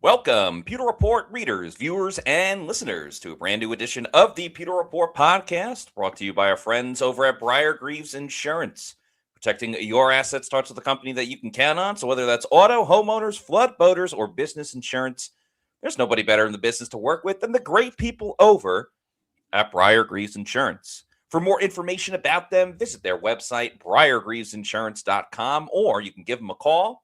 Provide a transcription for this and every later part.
Welcome, Pewter Report readers, viewers, and listeners to a brand new edition of the Pewter Report podcast, brought to you by our friends over at Greaves Insurance. Protecting your assets starts with a company that you can count on. So whether that's auto, homeowners, flood, boaters, or business insurance, there's nobody better in the business to work with than the great people over at Greaves Insurance. For more information about them, visit their website, briargreavesinsurance.com, or you can give them a call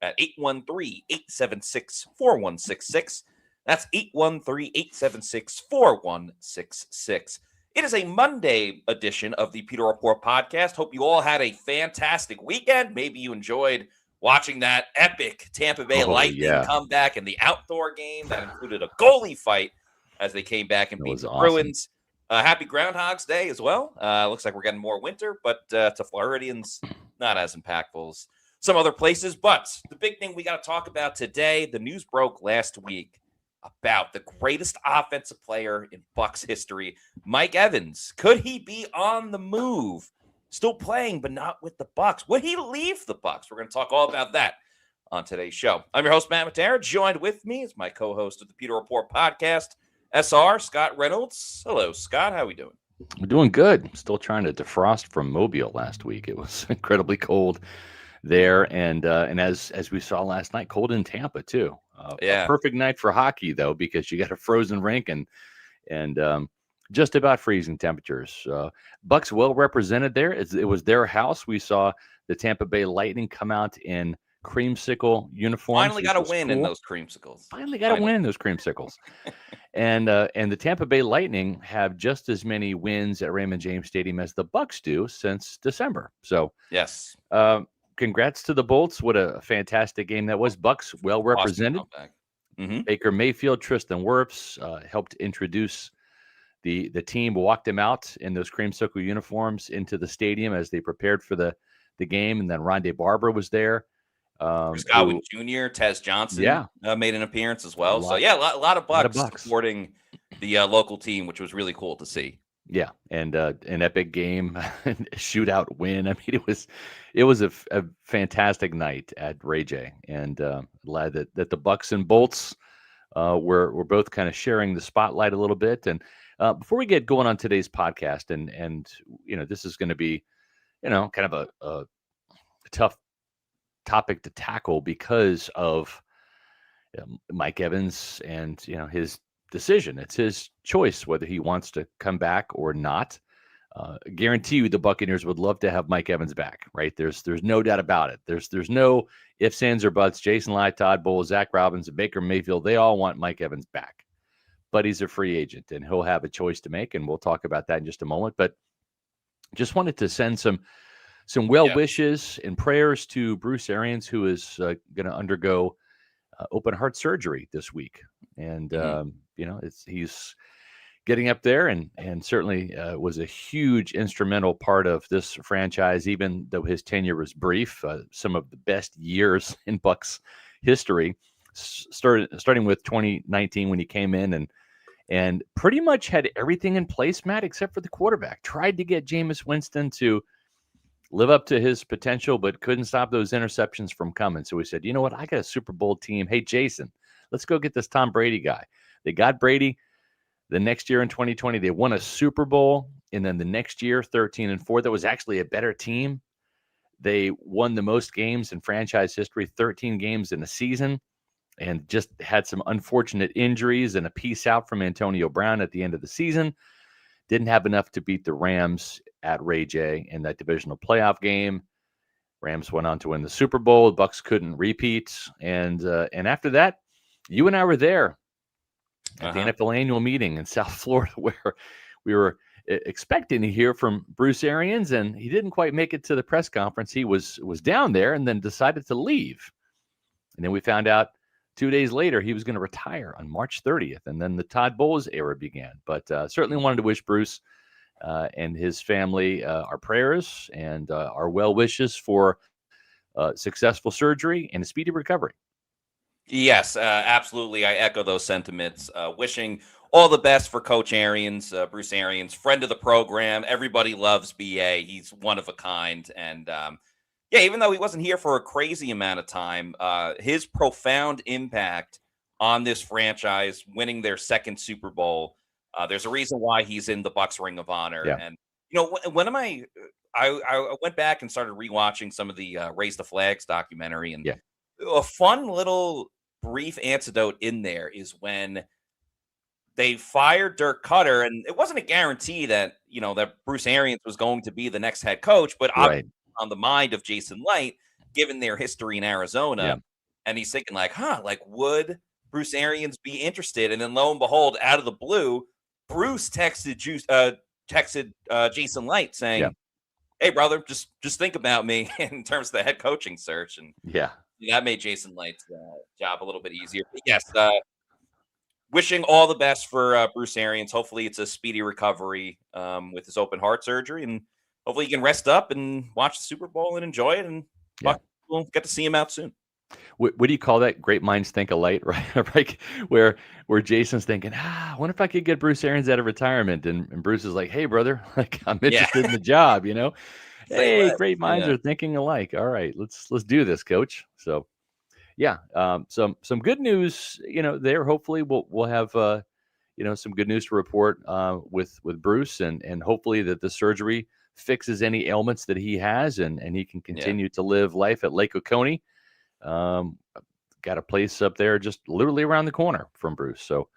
at 813-876-4166. That's 813-876-4166. It is a Monday edition of the Pewter Report podcast. Hope you all had a fantastic weekend. Maybe you enjoyed watching that epic Tampa Bay Lightning comeback in the outdoor game that included a goalie fight as they came back and beat the Bruins. Happy Groundhog's Day as well. Looks like we're getting more winter, but to Floridians, not as impactful as some other places. But the big thing we got to talk about today, the news broke last week about the greatest offensive player in Bucs history, Mike Evans. Could he be on the move? Still playing, but not with the Bucs. Would he leave the Bucs? We're going to talk all about that on today's show. I'm your host, Matt Matera. Joined with me is my co-host of the Pewter Report podcast, SR, Scott Reynolds. Hello, Scott. How are we doing? We're doing good. Still trying to defrost from Mobile last week. It was incredibly cold there, and as we saw last night, cold in Tampa too. A perfect night for hockey though, because you got a frozen rink and just about freezing temperatures. Bucs well represented there. It was their house. We saw the Tampa Bay Lightning come out in creamsicle uniforms. Finally got a win in those creamsicles. And the Tampa Bay Lightning have just as many wins at Raymond James Stadium as the Bucs do since December. So yes. Congrats to the Bolts. What a fantastic game that was. Bucs well represented. Baker Mayfield, Tristan Wirfs helped introduce the team, walked them out in those creamsicle uniforms into the stadium as they prepared for the game. And then Rondé Barber was there. Chris Godwin Jr., Tez Johnson made an appearance as well. A lot of Bucs supporting the local team, which was really cool to see. Yeah, and an epic game, shootout win. I mean, it was a fantastic night at Ray J, and glad that the Bucs and Bolts were both kind of sharing the spotlight a little bit. And before we get going on today's podcast, and this is going to be kind of a tough topic to tackle because of Mike Evans and his decision. It's his choice whether he wants to come back or not. Guarantee you the Buccaneers would love to have Mike Evans back, right? There's no doubt about it. There's no ifs, ands, or buts. Jason Licht, Todd Bowles, Zach Robinson, Baker Mayfield, they all want Mike Evans back. But he's a free agent, and he'll have a choice to make, and we'll talk about that in just a moment. But just wanted to send some well wishes and prayers to Bruce Arians, who is going to undergo open heart surgery this week. And he's getting up there, and certainly was a huge instrumental part of this franchise, even though his tenure was brief. Some of the best years in Bucs history, starting with 2019 when he came in and pretty much had everything in place, Matt, except for the quarterback. Tried to get Jameis Winston to live up to his potential, but couldn't stop those interceptions from coming. So we said, you know what? I got a Super Bowl team. Hey, Jason, let's go get this Tom Brady guy. They got Brady. The next year in 2020, they won a Super Bowl. And then the next year, 13-4, that was actually a better team. They won the most games in franchise history, 13 games in a season, and just had some unfortunate injuries and a piece out from Antonio Brown at the end of the season. Didn't have enough to beat the Rams at Ray J in that divisional playoff game. Rams went on to win the Super Bowl. The Bucs couldn't repeat. And after that, you and I were there at the NFL annual meeting in South Florida, where we were expecting to hear from Bruce Arians, and he didn't quite make it to the press conference. He was down there and then decided to leave. And then we found out 2 days later he was going to retire on March 30th, and then the Todd Bowles era began. But certainly wanted to wish Bruce and his family our prayers and our well wishes for successful surgery and a speedy recovery. Yes, absolutely. I echo those sentiments. Wishing all the best for Coach Arians, Bruce Arians, friend of the program. Everybody loves BA. He's one of a kind. And even though he wasn't here for a crazy amount of time, his profound impact on this franchise, winning their second Super Bowl. There's a reason why he's in the Bucs Ring of Honor. Yeah. And, when am I went back and started rewatching some of the Raise the Flags documentary, and Yeah. a fun little brief anecdote in there is when they fired Dirk Cutter, and it wasn't a guarantee that that Bruce Arians was going to be the next head coach, but obviously Right. on the mind of Jason Light, given their history in Arizona, Yeah. and he's thinking like, would Bruce Arians be interested? And then lo and behold, out of the blue, Bruce texted Jason Light Yeah. saying, "Hey brother, just think about me in terms of the head coaching search," and Yeah. that made Jason Light's job a little bit easier. But yes, wishing all the best for Bruce Arians. Hopefully, it's a speedy recovery with his open heart surgery, and hopefully, he can rest up and watch the Super Bowl and enjoy it. And Yeah. we'll get to see him out soon. What do you call that? Great minds think alike, right? Right? Where Jason's thinking, I wonder if I could get Bruce Arians out of retirement, and Bruce is like, hey, brother, like I'm Yeah, interested in the job, say Hey, less. great minds Yeah, are thinking alike. All right, let's do this, coach. So yeah, some good news, there. Hopefully we'll have some good news to report with Bruce, and hopefully that the surgery fixes any ailments that he has, and he can yeah. continue to live life at Lake Oconee. Got a place up there just literally around the corner from Bruce. So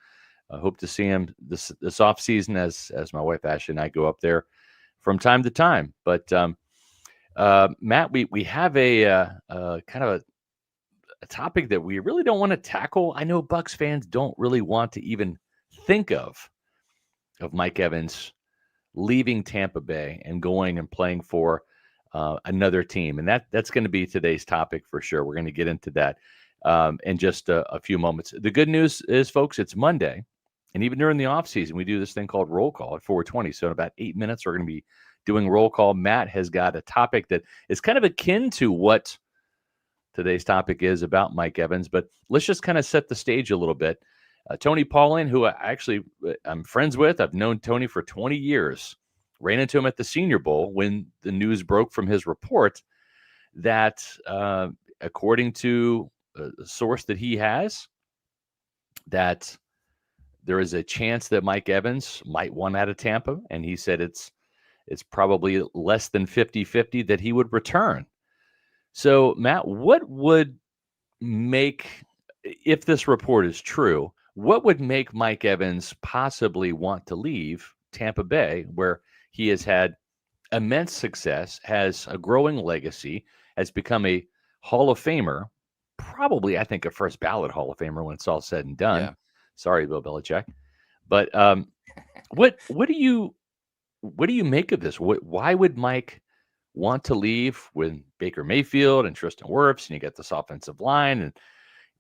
I hope to see him this off season as my wife Ashley and I go up there from time to time. But Matt, we have a kind of a topic that we really don't want to tackle. I know Bucs fans don't really want to even think of Mike Evans leaving Tampa Bay and going and playing for another team, and that's going to be today's topic for sure. We're going to get into that in just a few moments. The good news is, folks, it's Monday, and even during the offseason, we do this thing called roll call at 4:20. So in about 8 minutes, we're going to be doing roll call. Matt has got a topic that is kind of akin to what today's topic is about Mike Evans, but let's just kind of set the stage a little bit. Tony Pauline, who I'm friends with, I've known Tony for 20 years, ran into him at the Senior Bowl when the news broke from his report that, according to a source that he has, that there is a chance that Mike Evans might want out of Tampa, and he said it's probably less than 50-50 that he would return. So, Matt, what would make, if this report is true, what would make Mike Evans possibly want to leave Tampa Bay, where he has had immense success, has a growing legacy, has become a Hall of Famer, probably, I think, a first ballot Hall of Famer when it's all said and done. Yeah. Sorry, Bill Belichick. But what do you make of this? Why would Mike want to leave when Baker Mayfield and Tristan Wirfs, and you get this offensive line, and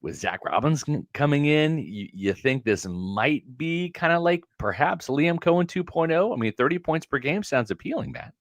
with Zach Robinson coming in, you think this might be kind of like perhaps Liam Cohen 2.0? I mean, 30 points per game sounds appealing, Matt.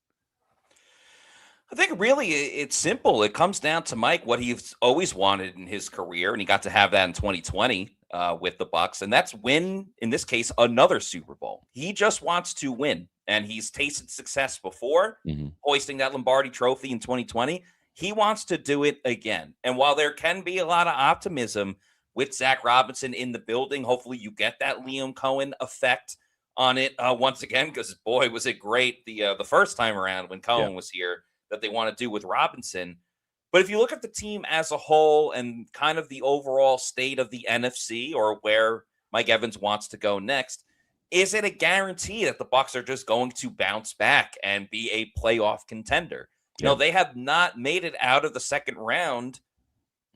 I think really it's simple. It comes down to Mike, what he's always wanted in his career, and he got to have that in 2020 with the Bucs, and that's win, in this case, another Super Bowl. He just wants to win, and he's tasted success before, hoisting that Lombardi trophy in 2020. He wants to do it again. And while there can be a lot of optimism with Zach Robinson in the building, hopefully you get that Liam Cohen effect on it once again, because boy, was it great the first time around when Cohen was here, that they want to do with Robinson. But if you look at the team as a whole and kind of the overall state of the NFC, or where Mike Evans wants to go next, is it a guarantee that the Bucs are just going to bounce back and be a playoff contender? They have not made it out of the second round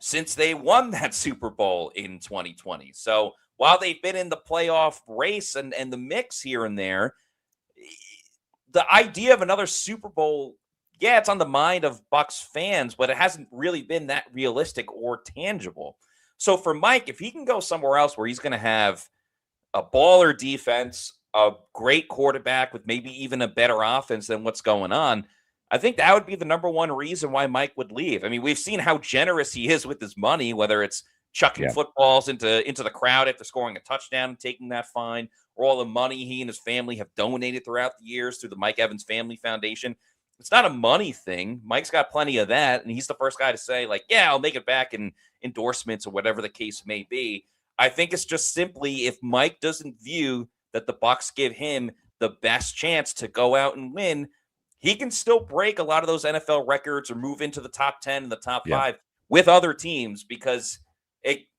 since they won that Super Bowl in 2020. So while they've been in the playoff race and the mix here and there, the idea of another Super Bowl, yeah, it's on the mind of Bucs fans, but it hasn't really been that realistic or tangible. So for Mike, if he can go somewhere else where he's going to have a baller defense, a great quarterback with maybe even a better offense than what's going on, I think that would be the number one reason why Mike would leave. I mean, we've seen how generous he is with his money, whether it's chucking footballs into the crowd after scoring a touchdown and taking that fine, or all the money he and his family have donated throughout the years through the Mike Evans Family Foundation. It's not a money thing. Mike's got plenty of that, and he's the first guy to say, like, yeah, I'll make it back in endorsements or whatever the case may be. I think it's just simply if Mike doesn't view that the Bucs give him the best chance to go out and win, he can still break a lot of those NFL records or move into the top 10 and the top Yeah. 5 with other teams because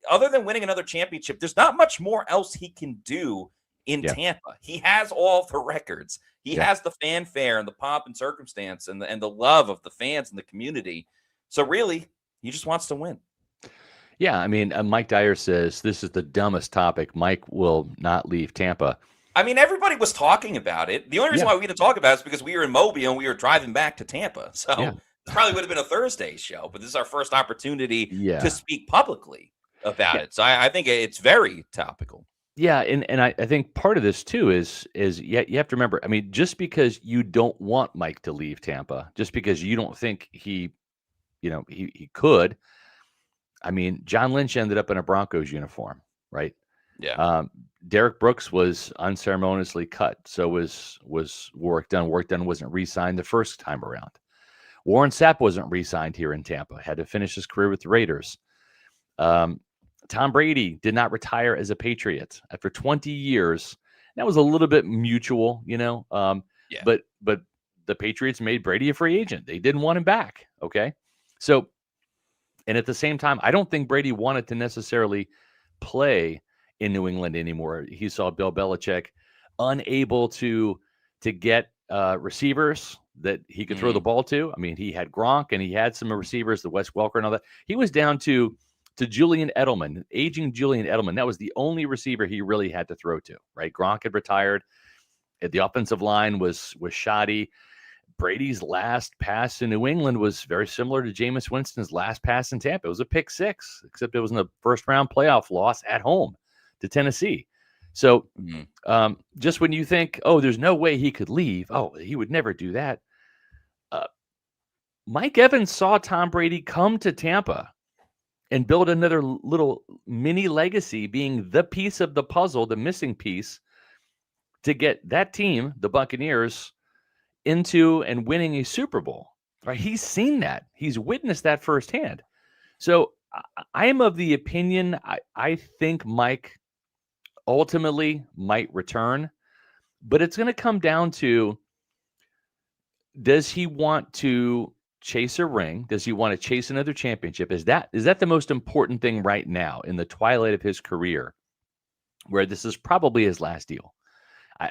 other than winning another championship, there's not much more else he can do in Tampa. He has all the records. He has the fanfare and the pomp and circumstance and the love of the fans and the community. So really, he just wants to win. Yeah, I mean, Mike Dyer says this is the dumbest topic. Mike will not leave Tampa. I mean, everybody was talking about it. The only reason why we didn't talk about it is because we were in Mobile and we were driving back to Tampa. So this probably would have been a Thursday show, but this is our first opportunity to speak publicly about it. So I think it's very topical. Yeah, and I think part of this too is you have to remember, I mean, just because you don't want Mike to leave Tampa, just because you don't think he could. I mean, John Lynch ended up in a Broncos uniform, right? Yeah. Derek Brooks was unceremoniously cut. So was Warwick Dunn. Warwick Dunn wasn't re-signed the first time around. Warren Sapp wasn't re-signed here in Tampa. Had to finish his career with the Raiders. Tom Brady did not retire as a Patriot after 20 years. That was a little bit mutual, but the Patriots made Brady a free agent. They didn't want him back. Okay. So, and at the same time, I don't think Brady wanted to necessarily play in New England anymore. He saw Bill Belichick unable to get receivers that he could throw the ball to. I mean, he had Gronk and he had some receivers, the Wes Welker and all that. He was down to Julian Edelman, aging Julian Edelman. That was the only receiver he really had to throw to, right? Gronk had retired. The offensive line was shoddy. Brady's last pass in New England was very similar to Jameis Winston's last pass in Tampa. It was a pick six, except it was in the first round playoff loss at home to Tennessee. So just when you think, oh, there's no way he could leave. Oh, he would never do that. Mike Evans saw Tom Brady come to Tampa and build another little mini legacy, being the piece of the puzzle, the missing piece, to get that team, the Buccaneers, into and winning a Super Bowl. Right? He's seen that. He's witnessed that firsthand. So I am of the opinion, I think Mike ultimately might return, but it's going to come down to, does he want to chase a ring? Does he want to chase another championship? Is that the most important thing right now in the twilight of his career, where this is probably his last deal?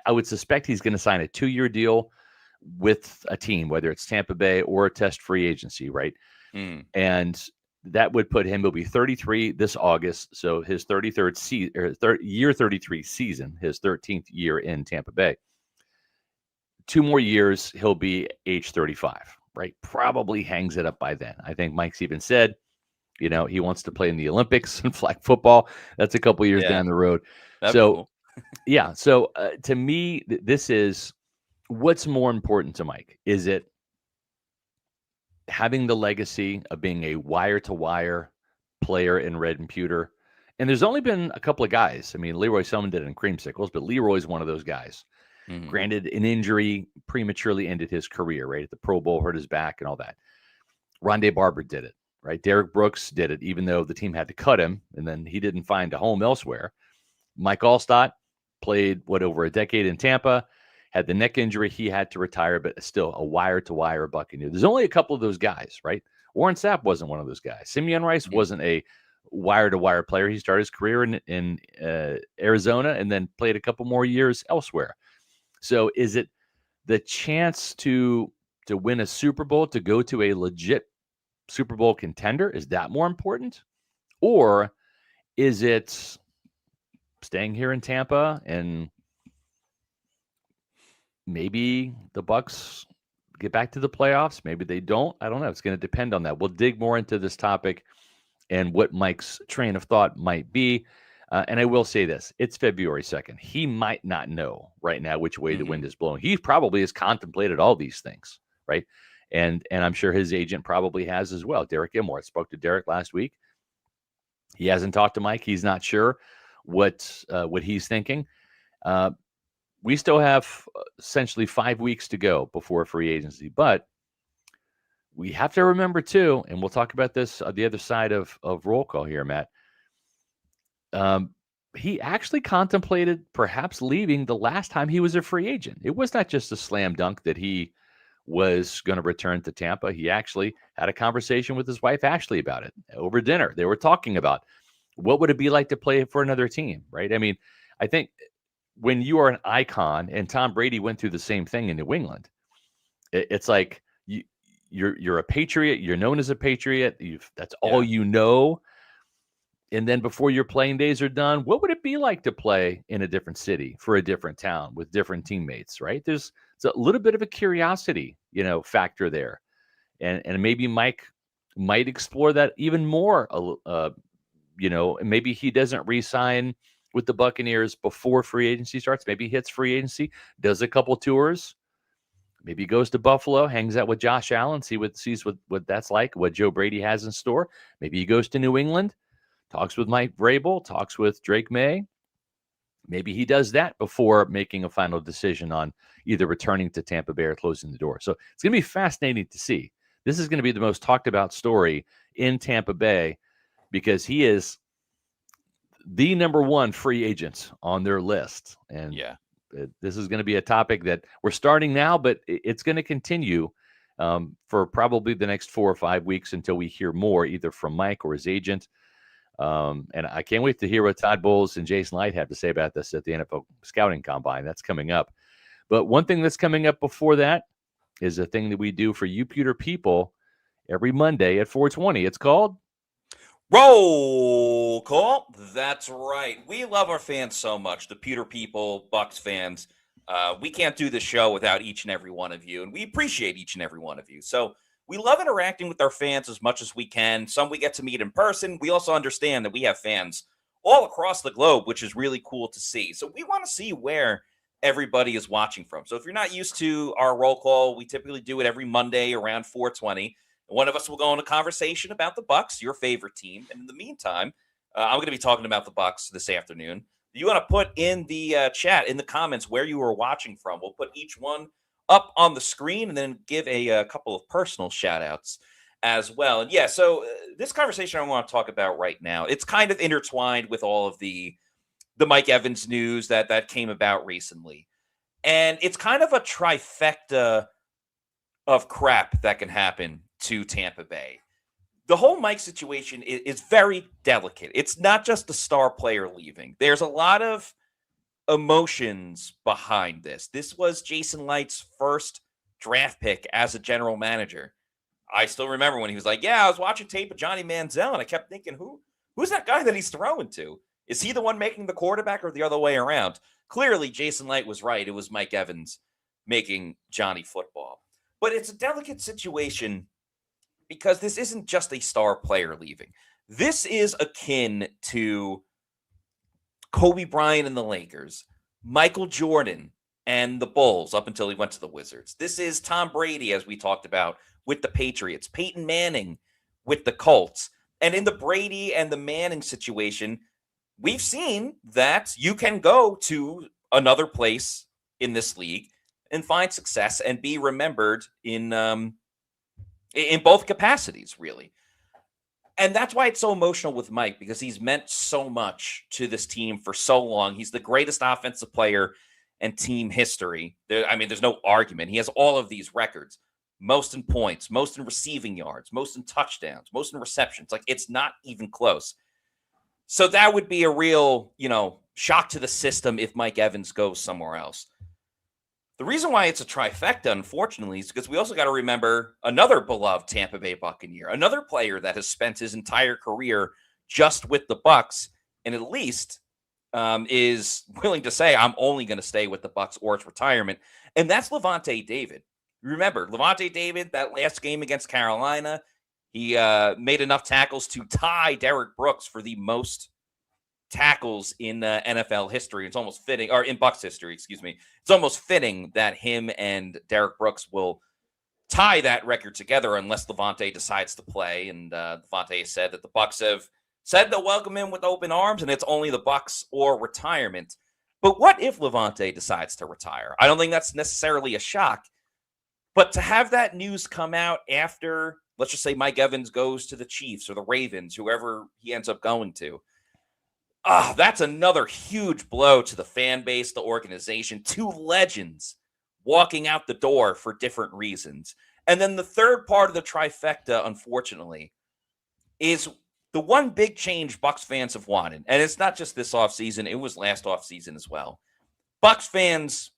I would suspect he's going to sign a 2-year deal with a team, whether it's Tampa Bay or a test free agency, right? And that would put him, he'll be 33 this August. So his 33rd season, or year 33 season, his 13th year in Tampa Bay. 2 more years, he'll be age 35. Right, probably hangs it up by then. I think Mike's even said, he wants to play in the Olympics and flag football. That's a couple years down the road. That'd be cool. So to me, this is what's more important to Mike. Is it having the legacy of being a wire-to-wire player in red and pewter? And there's only been a couple of guys. I mean, Leroy Selman did it in creamsicles, but Leroy's one of those guys. Granted, an injury prematurely ended his career, right? At the Pro Bowl, hurt his back and all that. Rondé Barber did it, right? Derek Brooks did it, even though the team had to cut him, and then he didn't find a home elsewhere. Mike Allstott played, over a decade in Tampa, had the neck injury. He had to retire, but still a wire-to-wire Buccaneer. There's only a couple of those guys, right? Warren Sapp wasn't one of those guys. Simeon Rice wasn't a wire-to-wire player. He started his career in Arizona and then played a couple more years elsewhere. So is it the chance to win a Super Bowl, to go to a legit Super Bowl contender? Is that more important? Or is it staying here in Tampa and maybe the Bucs get back to the playoffs? Maybe they don't. I don't know. It's going to depend on that. We'll dig more into this topic and what Mike's train of thought might be. And I will say this, it's February 2nd. He might not know right now which way the wind is blowing. He probably has contemplated all these things, right? And I'm sure his agent probably has as well. Derek Gilmore. I spoke to Derek last week. He hasn't talked to Mike. He's not sure what he's thinking. We still have essentially 5 weeks to go before free agency, but we have to remember too, and we'll talk about this on the other side of roll call here, Matt. he actually contemplated perhaps leaving the last time he was a free agent. It was not just a slam dunk that he was going to return to Tampa. He actually had a conversation with his wife, Ashley, about it over dinner. They were talking about what would it be like to play for another team, right? I mean, I think when you are an icon, and Tom Brady went through the same thing in New England, it's like you're a Patriot. You're known as a Patriot. That's all you know. And then before your playing days are done, what would it be like to play in a different city for a different town with different teammates, right? There's a little bit of a curiosity, factor there. And maybe Mike might explore that even more, and maybe he doesn't re-sign with the Buccaneers before free agency starts. Maybe he hits free agency, does a couple tours, maybe goes to Buffalo, hangs out with Josh Allen, sees what that's like, what Joe Brady has in store. Maybe he goes to New England, talks with Mike Vrabel, talks with Drake May. Maybe he does that before making a final decision on either returning to Tampa Bay or closing the door. So it's going to be fascinating to see. This is going to be the most talked about story in Tampa Bay because he is the number one free agent on their list. And this is going to be a topic that we're starting now, but it's going to continue for probably the next 4 or 5 weeks until we hear more either from Mike or his agent. And I can't wait to hear what Todd Bowles and Jason Light have to say about this at the NFL Scouting Combine. That's coming up. But one thing that's coming up before that is a thing that we do for you Pewter people every Monday at 4:20. It's called Roll Call. That's right. We love our fans so much, the Pewter people, Bucs fans. We can't do this show without each and every one of you, and we appreciate each and every one of you. So we love interacting with our fans as much as we can. Some we get to meet in person. We also understand that we have fans all across the globe, which is really cool to see. So we want to see where everybody is watching from. So if you're not used to our roll call, we typically do it every Monday around 4:20. One of us will go on a conversation about the Bucs, your favorite team. And in the meantime, I'm going to be talking about the Bucs this afternoon. You want to put in the chat, in the comments, where you are watching from. We'll put each one up on the screen and then give a couple of personal shout outs as well. And so this conversation I want to talk about right now, it's kind of intertwined with all of the Mike Evans news that came about recently. And it's kind of a trifecta of crap that can happen to Tampa Bay. The whole Mike situation is very delicate. It's not just the star player leaving. There's a lot of emotions behind this. This was Jason Light's first draft pick as a general manager. I still remember when he was like, I was watching tape of Johnny Manziel, and I kept thinking, who's that guy that he's throwing to? Is he the one making the quarterback or the other way around? Clearly, Jason Light was right. It was Mike Evans making Johnny football. But it's a delicate situation because this isn't just a star player leaving. This is akin to Kobe Bryant and the Lakers, Michael Jordan and the Bulls up until he went to the Wizards. This is Tom Brady, as we talked about, with the Patriots, Peyton Manning with the Colts. And in the Brady and the Manning situation, we've seen that you can go to another place in this league and find success and be remembered in both capacities, really. And that's why it's so emotional with Mike, because he's meant so much to this team for so long. He's the greatest offensive player in team history. There's no argument. He has all of these records. Most in points, most in receiving yards, most in touchdowns, most in receptions. Like, it's not even close. So that would be a real, shock to the system if Mike Evans goes somewhere else. The reason why it's a trifecta, unfortunately, is because we also got to remember another beloved Tampa Bay Buccaneer, another player that has spent his entire career just with the Bucs, and at least is willing to say, I'm only going to stay with the Bucs or it's retirement, and that's Lavonte David. Remember, Lavonte David, that last game against Carolina, he made enough tackles to tie Derek Brooks for the most tackles in NFL history. It's almost fitting, or in Bucs history, excuse me. It's almost fitting that him and Derek Brooks will tie that record together unless Lavonte decides to play. And Lavonte said that the Bucs have said they'll welcome him with open arms, and it's only the Bucs or retirement. But what if Lavonte decides to retire? I don't think that's necessarily a shock. But to have that news come out after, let's just say Mike Evans goes to the Chiefs or the Ravens, whoever he ends up going to, That's another huge blow to the fan base, the organization. Two legends walking out the door for different reasons. And then the third part of the trifecta, unfortunately, is the one big change Bucs fans have wanted. And it's not just this offseason, it was last offseason as well. Bucs fans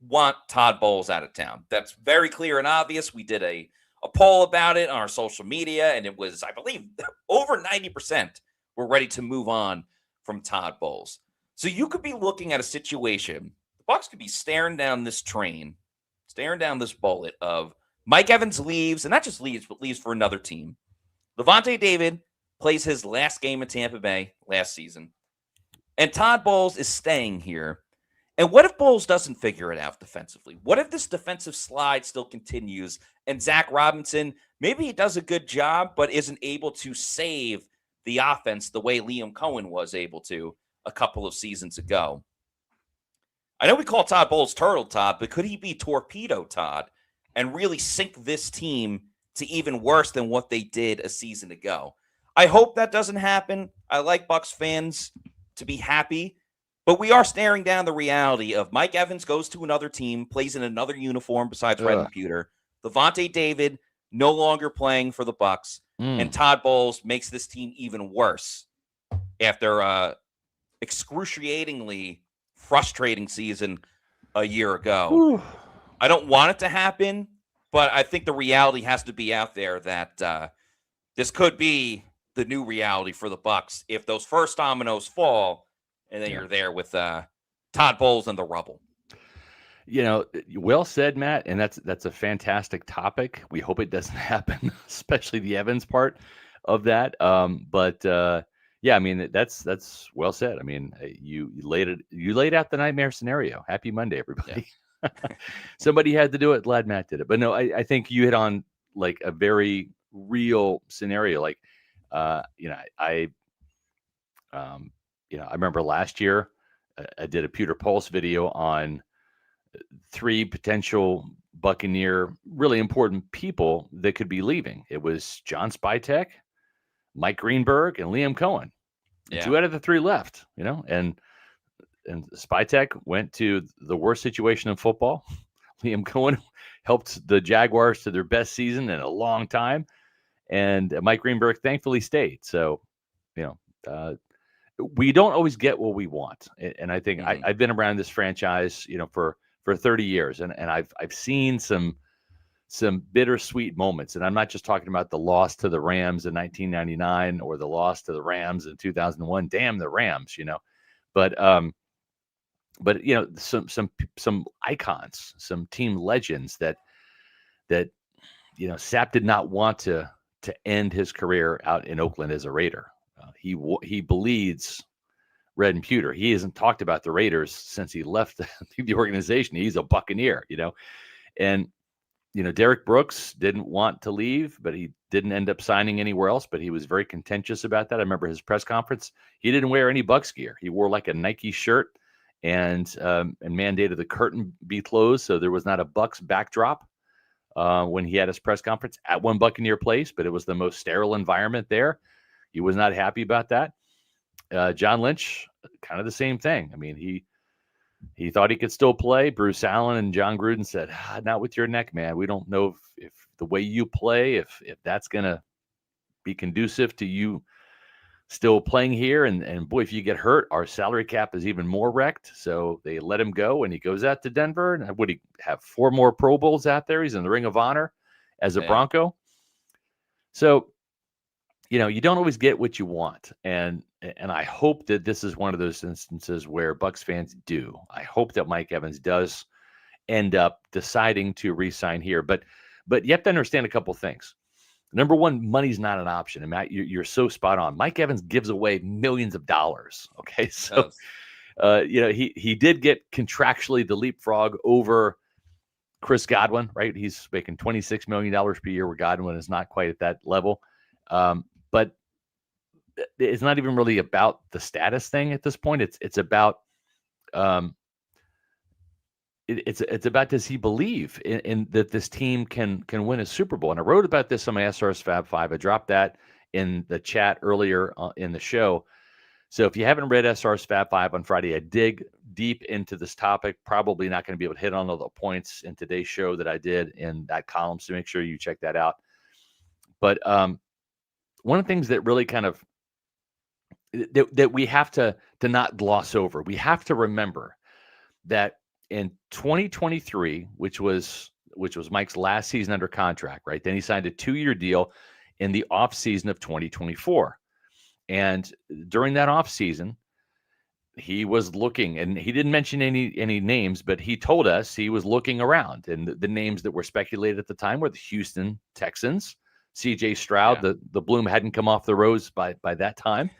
want Todd Bowles out of town. That's very clear and obvious. We did a poll about it on our social media, and it was, I believe, over 90% were ready to move on from Todd Bowles. So you could be looking at a situation, the Bucs could be staring down this train, staring down this bullet of Mike Evans leaves, and not just leaves, but leaves for another team. Lavonte David plays his last game at Tampa Bay last season, and Todd Bowles is staying here. And what if Bowles doesn't figure it out defensively? What if this defensive slide still continues and Zach Robinson, maybe he does a good job, but isn't able to save the offense the way Liam Cohen was able to a couple of seasons ago? I know we call Todd Bowles Turtle Todd, but could he be Torpedo Todd and really sink this team to even worse than what they did a season ago? I hope that doesn't happen. I like Bucs fans to be happy, but we are staring down the reality of Mike Evans goes to another team, plays in another uniform besides red and pewter. Lavonte David no longer playing for the Bucs, and Todd Bowles makes this team even worse after excruciatingly frustrating season a year ago. I don't want it to happen, but I think the reality has to be out there that this could be the new reality for the Bucs if those first dominoes fall, and then you're there with Todd Bowles and the rubble. You know, well said, Matt, and that's a fantastic topic. We hope it doesn't happen, especially the Evans part of that. Yeah, I mean that's well said. I mean, you laid out the nightmare scenario. Happy Monday, everybody. Yeah. Somebody had to do it. Glad Matt did it. But no, I think you hit on like a very real scenario. Like, I remember last year I did a Pewter Pulse video on 3 potential Buccaneer really important people that could be leaving. It was John Spytek, Mike Greenberg, and Liam Cohen. Yeah. 2 out of the 3 left, and Spytek went to the worst situation in football. Liam Cohen helped the Jaguars to their best season in a long time. And Mike Greenberg thankfully stayed. So, we don't always get what we want. And I think I've been around this franchise, for 30 years. And I've seen some bittersweet moments. And I'm not just talking about the loss to the Rams in 1999 or the loss to the Rams in 2001. Damn the Rams, But some icons, some team legends that Sapp did not want to end his career out in Oakland as a Raider. He bleeds red and pewter. He hasn't talked about the Raiders since he left the organization. He's a Buccaneer, and Derek Brooks didn't want to leave, but he didn't end up signing anywhere else. But he was very contentious about that. I remember his press conference. He didn't wear any Bucs gear. He wore like a Nike shirt and mandated the curtain be closed, so there was not a Bucs backdrop when he had his press conference at one Buccaneer place. But it was the most sterile environment there. He was not happy about that. John Lynch, kind of the same thing. I mean, he thought he could still play. Bruce Allen and John Gruden said, not with your neck, man. We don't know if the way you play, if that's going to be conducive to you still playing here. And boy, if you get hurt, our salary cap is even more wrecked. So they let him go, and he goes out to Denver. And would he have 4 more Pro Bowls out there? He's in the Ring of Honor as a Bronco. So, you don't always get what you want. And I hope that this is one of those instances where Bucs fans do. I hope that Mike Evans does end up deciding to re-sign here. But you have to understand a couple things. Number one, money's not an option. And Matt, you're so spot on. Mike Evans gives away millions of dollars. Okay. So, he did get contractually the leapfrog over Chris Godwin, right? He's making $26 million per year, where Godwin is not quite at that level. But it's not even really about the status thing at this point. It's about it's about, does he believe in that this team can win a Super Bowl? And I wrote about this on my SRS Fab 5. I dropped that in the chat earlier in the show. So if you haven't read SR's Fab Five on Friday, I dig deep into this topic. Probably not going to be able to hit on all the points in today's show that I did in that column. So make sure you check that out. But one of the things that really kind of that we have to not gloss over, we have to remember that in 2023, which was Mike's last season under contract, right? Then he signed a 2-year deal in the offseason of 2024. And during that offseason, he was looking, and he didn't mention any names, but he told us he was looking around. And the names that were speculated at the time were the Houston Texans, CJ Stroud. The bloom hadn't come off the rose by that time.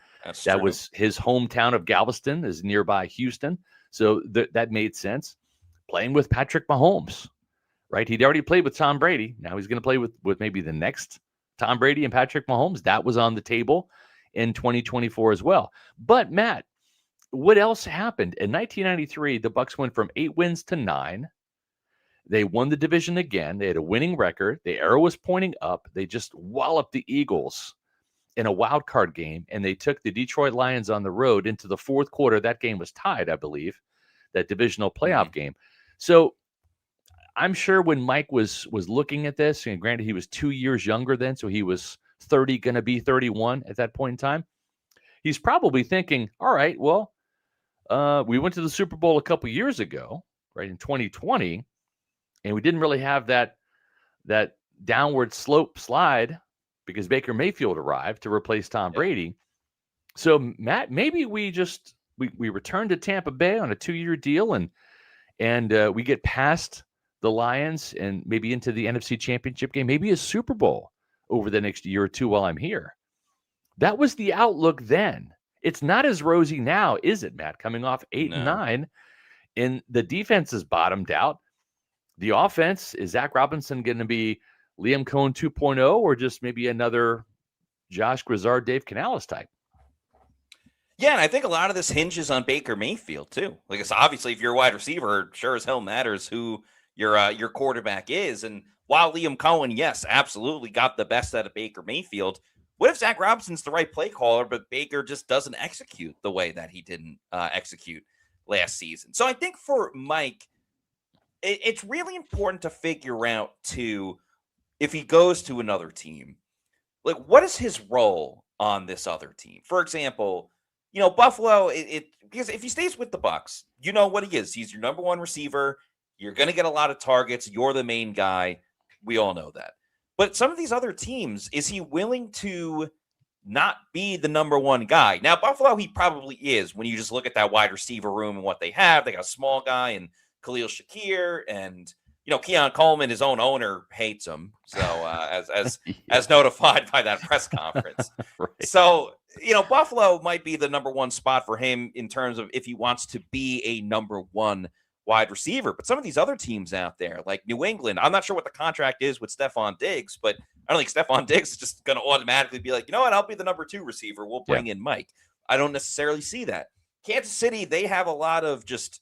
That was his hometown of Galveston, is nearby Houston. So that made sense. Playing with Patrick Mahomes, right? He'd already played with Tom Brady. Now he's going to play with maybe the next Tom Brady and Patrick Mahomes. That was on the table in 2024 as well. But Matt, what else happened? In 1993, the Bucs went from 8 wins to 9. They won the division again. They had a winning record. The arrow was pointing up. They just walloped the Eagles in a wild card game, and they took the Detroit Lions on the road into the fourth quarter. That game was tied, I believe, that divisional playoff game. So I'm sure when Mike was looking at this, and granted he was 2 years younger then, so he was 30, going to be 31 at that point in time, he's probably thinking, all right, well, we went to the Super Bowl a couple years ago, right, in 2020, and we didn't really have that downward slope slide because Baker Mayfield arrived to replace Tom Brady. So, Matt, maybe we return to Tampa Bay on a 2-year deal, and we get past the Lions and maybe into the NFC Championship game, maybe a Super Bowl over the next year or two while I'm here. That was the outlook then. It's not as rosy now, is it, Matt? Coming off 8 and 9, and the defense is bottomed out. The offense, is Zach Robinson going to be Liam Cohen 2.0 or just maybe another Josh Grizzard, Dave Canales type? Yeah, and I think a lot of this hinges on Baker Mayfield too. Like, it's obviously, if you're a wide receiver, sure as hell matters who your quarterback is. And while Liam Cohen, yes, absolutely got the best out of Baker Mayfield, what if Zach Robinson's the right play caller, but Baker just doesn't execute the way that he didn't execute last season? So I think for Mike, it's really important to figure out too, if he goes to another team, like, what is his role on this other team? For example, Buffalo, because if he stays with the Bucs, you know what he is. He's your number one receiver. You're going to get a lot of targets. You're the main guy. We all know that. But some of these other teams, is he willing to not be the number one guy? Now, Buffalo, he probably is when you just look at that wide receiver room and what they have. They got a small guy and Khalil Shakir, and Keon Coleman, his own owner, hates him. So as notified by that press conference. Right. So, Buffalo might be the number one spot for him in terms of if he wants to be a number one wide receiver. But some of these other teams out there, like New England, I'm not sure what the contract is with Stephon Diggs, but I don't think Stephon Diggs is just going to automatically be like, you know what, I'll be the number 2 receiver. We'll bring in Mike. I don't necessarily see that. Kansas City, they have a lot of just,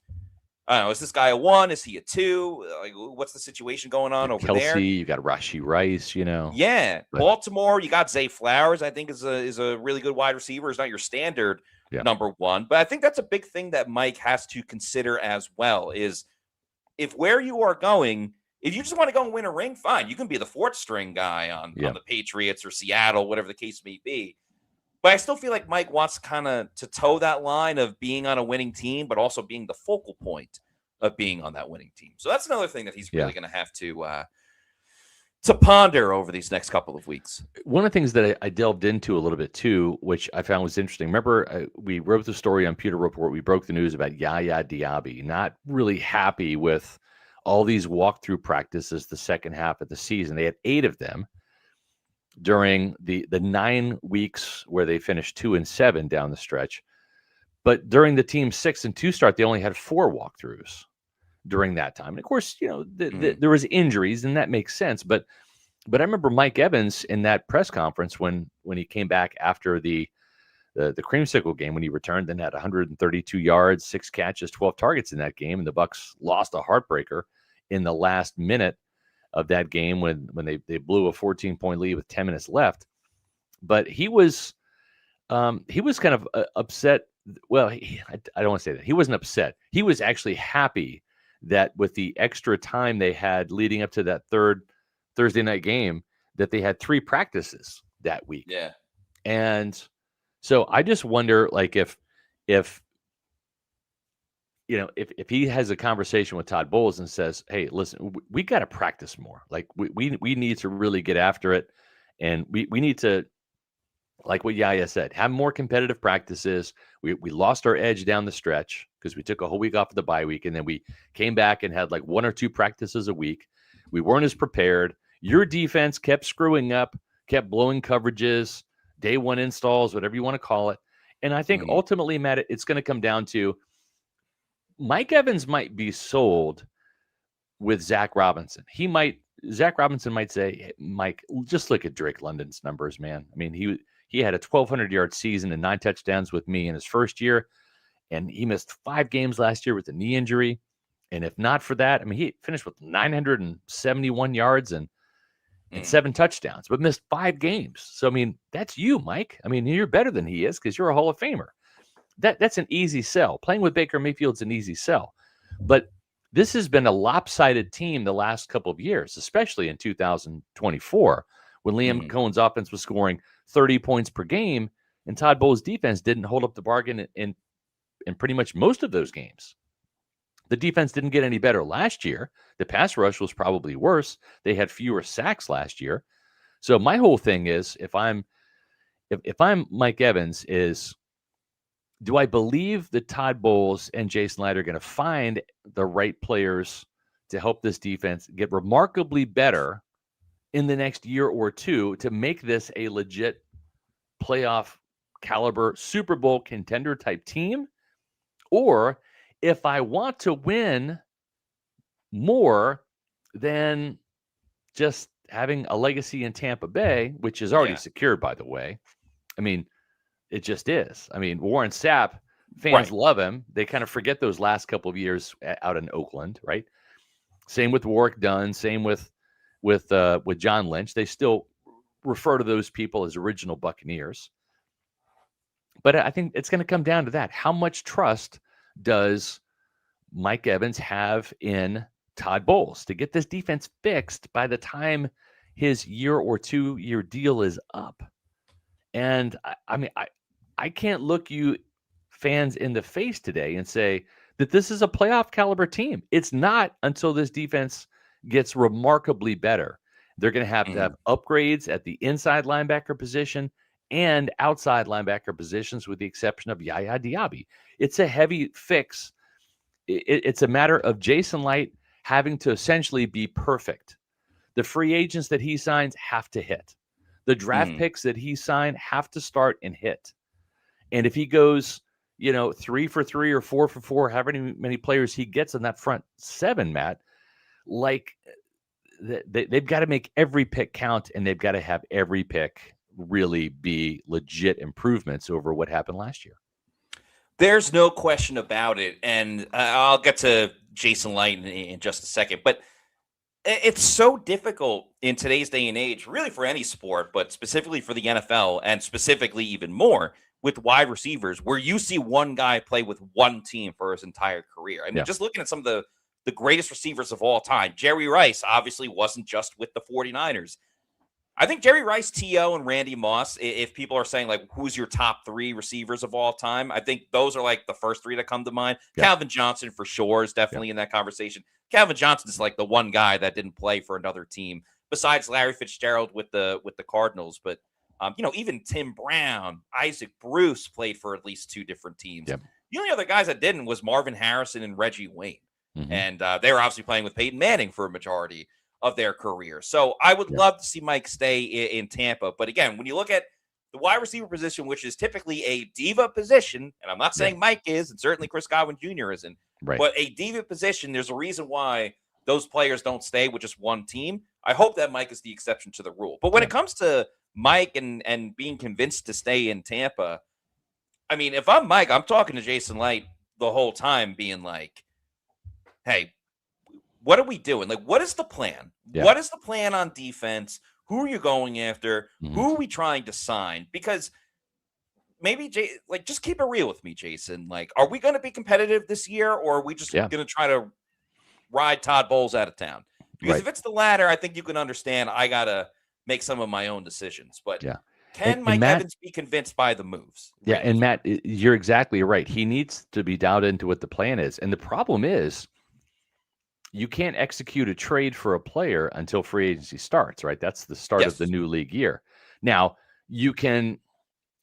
I don't know, is this guy a 1? Is he a 2? Like, what's the situation going on over there? Kelsey, you got Rashee Rice, Yeah. But Baltimore, you got Zay Flowers, I think is a really good wide receiver. He's not your standard number 1. But I think that's a big thing that Mike has to consider as well, is if where you are going, if you just want to go and win a ring, fine. You can be the 4th string guy on the Patriots or Seattle, whatever the case may be. But I still feel like Mike wants kind of to toe that line of being on a winning team, but also being the focal point of being on that winning team. So that's another thing that he's really going to have to ponder over these next couple of weeks. One of the things that I delved into a little bit too, which I found was interesting. Remember, we wrote the story on Pewter Report. We broke the news about Yaya Diaby not really happy with all these walkthrough practices the second half of the season. They had 8 of them during the 9 weeks where they finished 2-7 down the stretch. But during the team's 6-2 start, they only had 4 walkthroughs during that time. And of course, there was injuries, and that makes sense. But I remember Mike Evans in that press conference when he came back after the creamsicle game, when he returned, then had 132 yards, 6 catches, 12 targets in that game, and the Bucs lost a heartbreaker in the last minute of that game when they blew a 14-point lead with 10 minutes left. But he was He was kind of upset. Well, I don't want to say that. He wasn't upset. He was actually happy that with the extra time they had leading up to that third Thursday night game, that they had 3 practices that week. Yeah. And so I just wonder, like, if if he has a conversation with Todd Bowles and says, "Hey, listen, we got to practice more. Like, we need to really get after it, and we need to." Like what Yaya said, have more competitive practices. We lost our edge down the stretch because we took a whole week off of the bye week, and then we came back and had like 1 or 2 practices a week. We weren't as prepared. Your defense kept screwing up, kept blowing coverages, day 1 installs, whatever you want to call it. And I think ultimately, Matt, it's going to come down to Mike Evans might be sold with Zach Robinson. Zach Robinson might say, hey, Mike, just look at Drake London's numbers, man. I mean, he had a 1,200-yard season and 9 touchdowns with me in his first year, and he missed 5 games last year with a knee injury. And if not for that, I mean, he finished with 971 yards and 7 touchdowns, but missed 5 games. So, I mean, that's you, Mike. I mean, you're better than he is because you're a Hall of Famer. That's an easy sell. Playing with Baker Mayfield's an easy sell. But this has been a lopsided team the last couple of years, especially in 2024, when Liam Cohen's offense was scoring 30 points per game, and Todd Bowles' defense didn't hold up the bargain in pretty much most of those games. The defense didn't get any better last year. The pass rush was probably worse. They had fewer sacks last year. So my whole thing is, if I'm Mike Evans, is do I believe that Todd Bowles and Jason Light are going to find the right players to help this defense get remarkably better in the next year or 2 to make this a legit playoff caliber Super Bowl contender type team? Or if I want to win more than just having a legacy in Tampa Bay, which is already secured, by the way. I mean, it just is. I mean, Warren Sapp, fans love him. They kind of forget those last couple of years out in Oakland, right? Same with Warwick Dunn. Same with John Lynch. They still refer to those people as original Buccaneers. But I think it's going to come down to that. How much trust does Mike Evans have in Todd Bowles to get this defense fixed by the time his year or 2-year deal is up? And I mean, I can't look you fans in the face today and say that this is a playoff caliber team. It's not until this defense gets remarkably better. They're going to have upgrades at the inside linebacker position and outside linebacker positions, with the exception of Yaya Diaby. It's a heavy fix. It's a matter of Jason Light having to essentially be perfect. The free agents that he signs have to hit. The draft picks that he signed have to start and hit. And if he goes, 3 for 3 or 4 for 4, however many players he gets in that front 7, Matt, like they've got to make every pick count, and they've got to have every pick really be legit improvements over what happened last year. There's no question about it. And I'll get to Jason Light in just a second. But it's so difficult in today's day and age, really for any sport, but specifically for the NFL, and specifically even more with wide receivers, where you see one guy play with one team for his entire career. I mean, just looking at some of the greatest receivers of all time, Jerry Rice obviously wasn't just with the 49ers. I think Jerry Rice, T.O., and Randy Moss, if people are saying, like, who's your top 3 receivers of all time, I think those are, like, the first 3 that come to mind. Yeah. Calvin Johnson, for sure, is definitely in that conversation. Calvin Johnson is, like, the one guy that didn't play for another team, besides Larry Fitzgerald with the Cardinals. But, even Tim Brown, Isaac Bruce played for at least 2 different teams. Yep. The only other guys that didn't was Marvin Harrison and Reggie Wayne. And they were obviously playing with Peyton Manning for a majority of their career. So I would love to see Mike stay in Tampa. But again, when you look at the wide receiver position, which is typically a diva position, and I'm not saying Mike is, and certainly Chris Godwin Jr. isn't, but a diva position, there's a reason why those players don't stay with just one team. I hope that Mike is the exception to the rule. But when it comes to Mike and being convinced to stay in Tampa, I mean, if I'm Mike, I'm talking to Jason Light the whole time being like, hey, what are we doing? Like, what is the plan? Yeah. What is the plan on defense? Who are you going after? Who are we trying to sign? Because maybe just keep it real with me, Jason. Like, are we going to be competitive this year, or are we just going to try to ride Todd Bowles out of town? Because if it's the latter, I think you can understand. I got to make some of my own decisions. But can Mike Evans be convinced by the moves? Yeah, and Matt, you're exactly right. He needs to be dialed into what the plan is. And the problem is you can't execute a trade for a player until free agency starts, right? That's the start of the new league year. Now, you can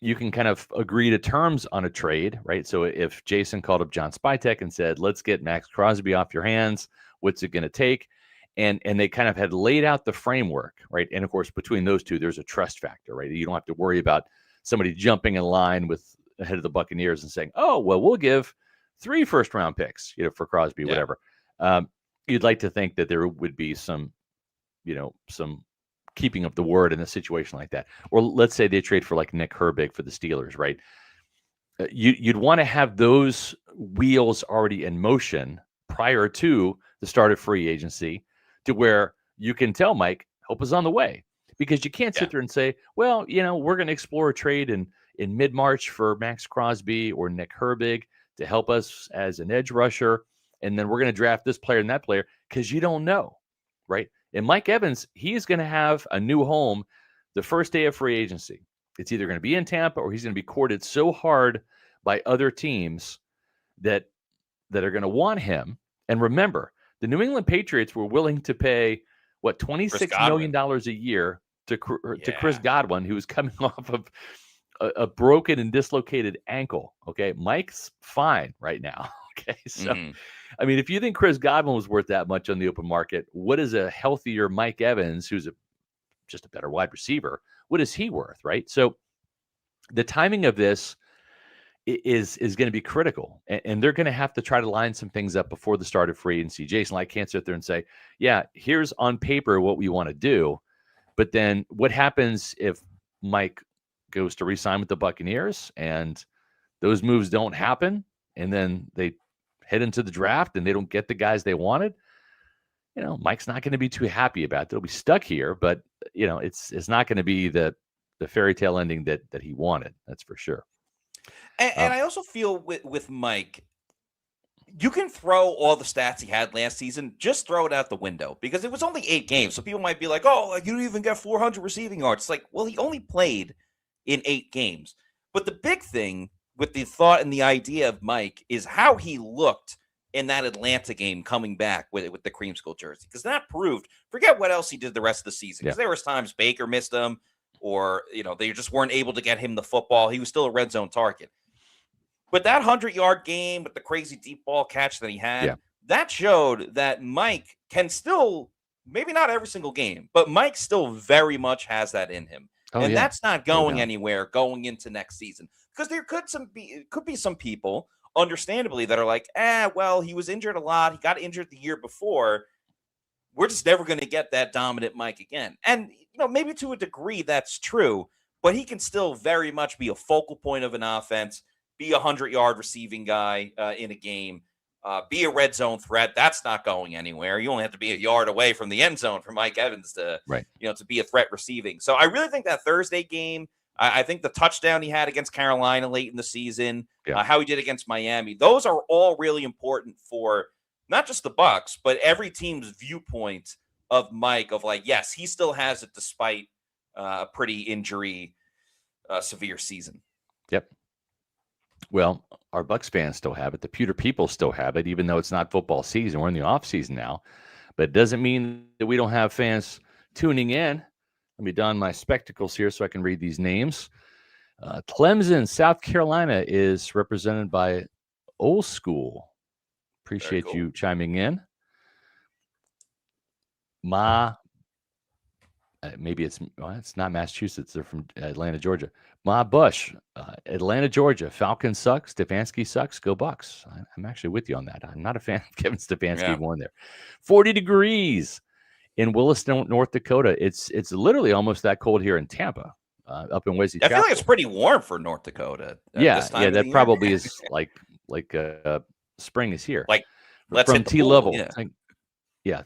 kind of agree to terms on a trade, right? So if Jason called up John Spytek and said, let's get Max Crosby off your hands, what's it going to take? And they kind of had laid out the framework, right? And of course, between those two, there's a trust factor, right? You don't have to worry about somebody jumping in line with the head of the Buccaneers and saying, oh, well, we'll give 3 first-round picks, for Crosby, whatever. You'd like to think that there would be some keeping of the word in a situation like that. Or let's say they trade for like Nick Herbig for the Steelers, right? You'd want to have those wheels already in motion prior to the start of free agency, to where you can tell Mike, help is on the way. Because you can't sit there and say, well, we're going to explore a trade in mid-March for Max Crosby or Nick Herbig to help us as an edge rusher, and then we're going to draft this player and that player, because you don't know, right? And Mike Evans, he's going to have a new home the first day of free agency. It's either going to be in Tampa, or he's going to be courted so hard by other teams that are going to want him. And remember, the New England Patriots were willing to pay, $26 million a year to Chris Godwin, who was coming off of a broken and dislocated ankle. Okay, Mike's fine right now. Okay, so I mean, if you think Chris Godwin was worth that much on the open market, what is a healthier Mike Evans, who's just a better wide receiver? What is he worth, right? So the timing of this is going to be critical, and they're going to have to try to line some things up before the start of free agency. Jason, I can't sit there and say, yeah, here's on paper what we want to do, but then what happens if Mike goes to re-sign with the Buccaneers and those moves don't happen, and then they head into the draft and they don't get the guys they wanted? Mike's not going to be too happy about it. They'll be stuck here, but it's not going to be the fairy tale ending that he wanted. That's for sure. And I also feel with Mike, you can throw all the stats he had last season, just throw it out the window, because it was only 8 games. So people might be like, oh, you didn't even get 400 receiving yards. It's like, well, he only played in 8 games. But the big thing with the thought and the idea of Mike is how he looked in that Atlanta game coming back with the creamsicle jersey, because that proved, forget what else he did the rest of the season, because there was times Baker missed him, or they just weren't able to get him the football. He was still a red zone target. But that 100-yard game with the crazy deep ball catch that he had, that showed that Mike can still, maybe not every single game, but Mike still very much has that in him. That's not going anywhere going into next season. Because there could be some people, understandably, that are like, well, he was injured a lot. He got injured the year before. We're just never going to get that dominant Mike again. And, maybe to a degree that's true, but he can still very much be a focal point of an offense, be a 100-yard receiving guy in a game, be a red zone threat. That's not going anywhere. You only have to be a yard away from the end zone for Mike Evans to, to be a threat receiving. So I really think that Thursday game, I think the touchdown he had against Carolina late in the season, how he did against Miami, those are all really important for not just the Bucs, but every team's viewpoint of Mike, of like, yes, he still has it despite a pretty injury severe season. Yep. Well, our Bucs fans still have it. The Pewter people still have it, even though it's not football season. We're in the off season now, but it doesn't mean that we don't have fans tuning in. Let me don my spectacles here so I can read these names. Clemson, South Carolina is represented by Old School. Appreciate you chiming in. Maybe it's not Massachusetts. They're from Atlanta, Georgia. Ma Bush, Atlanta, Georgia. Falcon sucks. Stefanski sucks. Go Bucs. I'm actually with you on that. I'm not a fan of Kevin Stefanski going there. 40 degrees in Williston, North Dakota. It's literally almost that cold here in Tampa, up in Wesley Chapel. I feel like it's pretty warm for North Dakota. That probably is like spring is here. Like, let's from hit the T pool. level.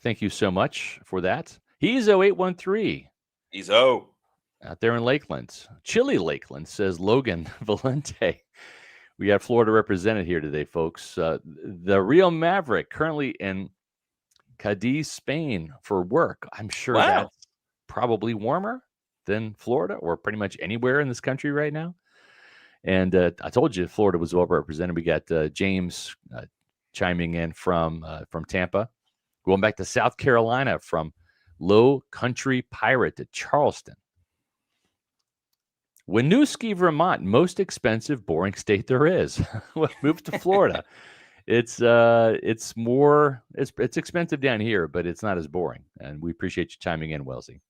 Thank you so much for that. He's 0813. He's O. out there in Lakeland. Chilly Lakeland, says Logan Valente. We got Florida represented here today, folks. The Real Maverick currently in Cadiz, Spain for work. I'm sure Wow. that's probably warmer than Florida or pretty much anywhere in this country right now. And I told you Florida was well represented. We got James chiming in from Tampa. Going back to South Carolina from Low Country Pirate to Charleston. Winooski, Vermont, most expensive, boring state there is. Move to Florida. It's expensive down here, but it's not as boring. And we appreciate you chiming in, Wellesley.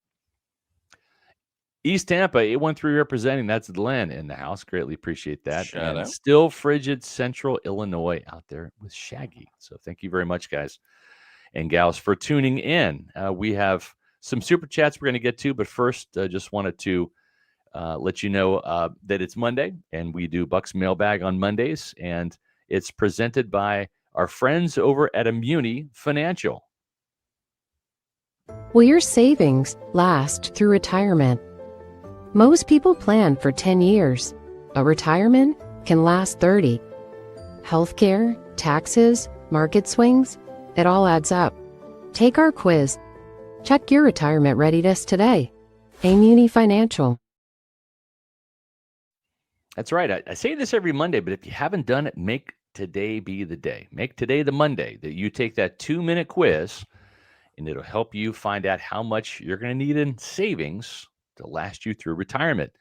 East Tampa, 813 representing. That's Glenn in the house. Greatly appreciate that. Shout out. Still frigid Central Illinois out there with Shaggy. So thank you very much, guys and gals, for tuning in. We have some super chats we're going to get to, but first, just wanted to let you know that it's Monday, and we do Bucs Mailbag on Mondays, and it's presented by our friends over at Immuni Financial. Will your savings last through retirement? Most people plan for 10 years, but retirement can last 30. Healthcare, taxes, market swings, it all adds up. Take our quiz. Check your retirement readiness today. Immuni Financial. That's right. I say this every Monday, but if you haven't done it, make today be the day. Make today the Monday that you take that 2-minute quiz, and it'll help you find out how much you're going to need in savings to last you through retirement.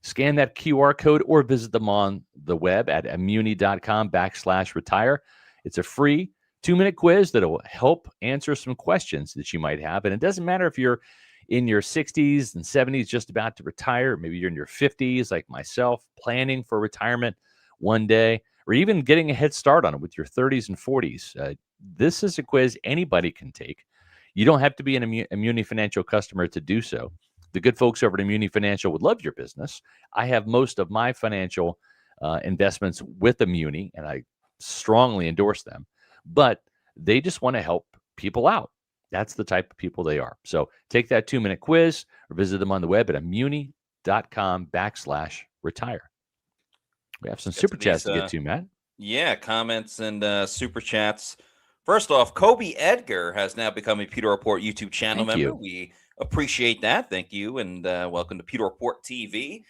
Scan that QR code or visit them on the web at immuni.com/retire. It's a free 2-minute quiz that will help answer some questions that you might have. And it doesn't matter if you're in your 60s and 70s, just about to retire. Maybe you're in your 50s, like myself, planning for retirement one day, or even getting a head start on it with your 30s and 40s. This is a quiz anybody can take. You don't have to be an Immuni Financial customer to do so. The good folks over at Immuni Financial would love your business. I have most of my financial investments with Immuni, and I strongly endorse them. But they just want to help people out. That's the type of people they are. So take that 2-minute quiz or visit them on the web at immuni.com/retire. We have some super chats to get to, Matt. Yeah, comments and super chats. First off, Kobe Edgar has now become a Pewter Report YouTube channel member. You. We appreciate that. Thank you. And welcome to Pewter Report TV.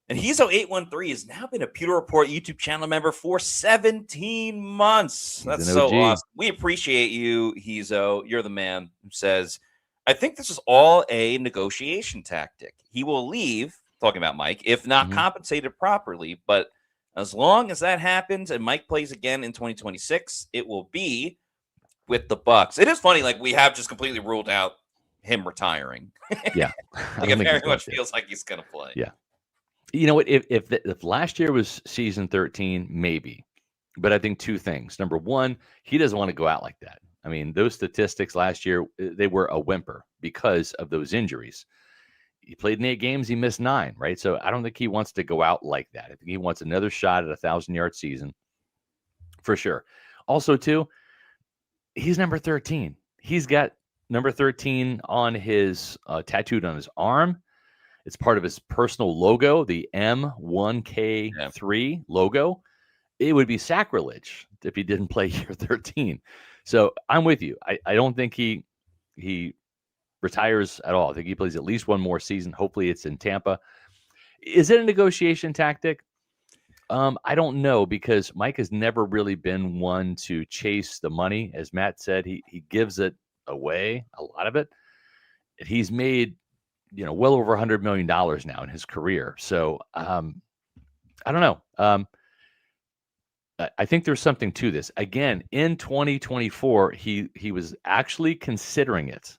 And Hezo813 has now been a Pewter Report YouTube channel member for 17 months. That's so awesome. We appreciate you, Hezo. You're the man who says, I think this is all a negotiation tactic. He will leave, talking about Mike, if not compensated properly. But as long as that happens and Mike plays again in 2026, it will be with the Bucs. It is funny, like we have just completely ruled out him retiring. Yeah. Like it very much feels like he's going to play. Yeah. You know what? If last year was season 13, maybe. But I think two things. Number one, he doesn't want to go out like that. I mean, those statistics last year, they were a whimper because of those injuries. He played in 8 games. He missed 9, right? So I don't think he wants to go out like that. I think he wants another shot at a 1,000-yard season for sure. Also, too, he's number 13. He's got number 13 on his tattooed on his arm. It's part of his personal logo, the M1K3 logo. It would be sacrilege if he didn't play year 13. So I'm with you. I don't think he retires at all. I think he plays at least one more season. Hopefully it's in Tampa. Is it a negotiation tactic? I don't know, because Mike has never really been one to chase the money. As Matt said, he gives it away, a lot of it. He's made well over $100 million now in his career. So I don't know. I think there's something to this. Again, in 2024, he was actually considering it.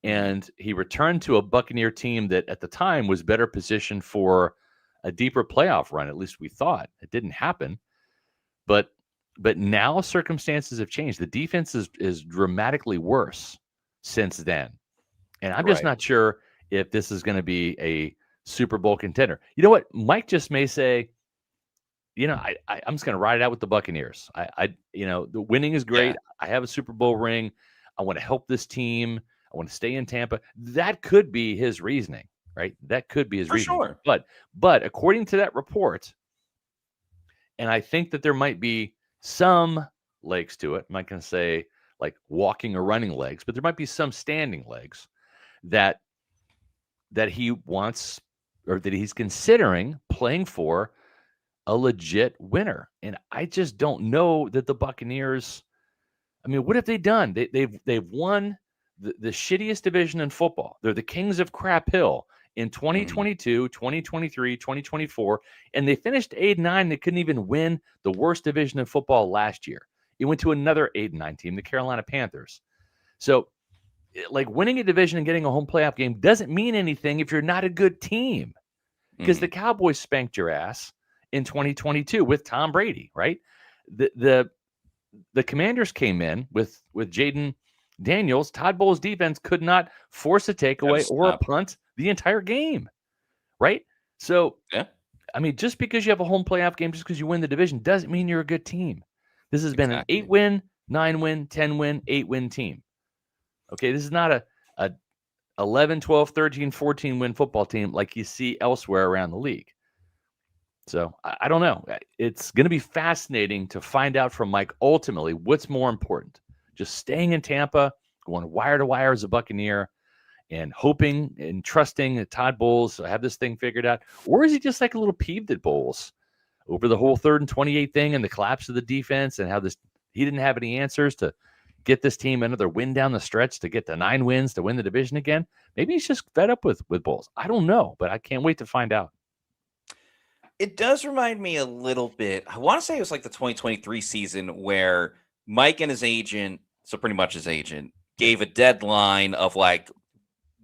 And he returned to a Buccaneer team that at the time was better positioned for a deeper playoff run. At least we thought. It didn't happen. But now circumstances have changed. The defense is dramatically worse since then. And I'm just not sure if this is going to be a Super Bowl contender. You know what? Mike just may say, I'm just going to ride it out with the Buccaneers. The winning is great. Yeah. I have a Super Bowl ring. I want to help this team. I want to stay in Tampa. That could be his reasoning. right? That could be his For reasoning. sure. But according to that report, and I think that there might be some legs to it. I'm not going to say like walking or running legs, but there might be some standing legs that he wants or that he's considering playing for a legit winner. And I just don't know that the Buccaneers. I mean, what have they done? They've won the shittiest division in football. They're the kings of crap hill in 2022, 2023, 2024, and they finished 8-9. They couldn't even win the worst division in football last year. It went to another 8-9 team, the Carolina Panthers. So, like, winning a division and getting a home playoff game doesn't mean anything if you're not a good team, because the Cowboys spanked your ass in 2022 with Tom Brady, right? The Commanders came in with Jaden Daniels. Todd Bowles' defense could not force a takeaway or a punt the entire game, right? So, yeah. I mean, just because you have a home playoff game, just because you win the division, doesn't mean you're a good team. This has been an 8-win, 9-win, 10-win, 8-win team. Okay, this is not a 11, 12, 13, 14-win football team like you see elsewhere around the league. So I don't know. It's going to be fascinating to find out from Mike ultimately what's more important. Just staying in Tampa, going wire to wire as a Buccaneer, and hoping and trusting that Todd Bowles will have this thing figured out? Or is he just like a little peeved at Bowles over the whole 3rd and 28 thing and the collapse of the defense and how he didn't have any answers to get this team another win down the stretch to get the 9 wins to win the division again? Maybe he's just fed up with Bowles. I don't know, but I can't wait to find out. It does remind me a little bit. I want to say it was like the 2023 season where Mike and his agent, so pretty much his agent, gave a deadline of like,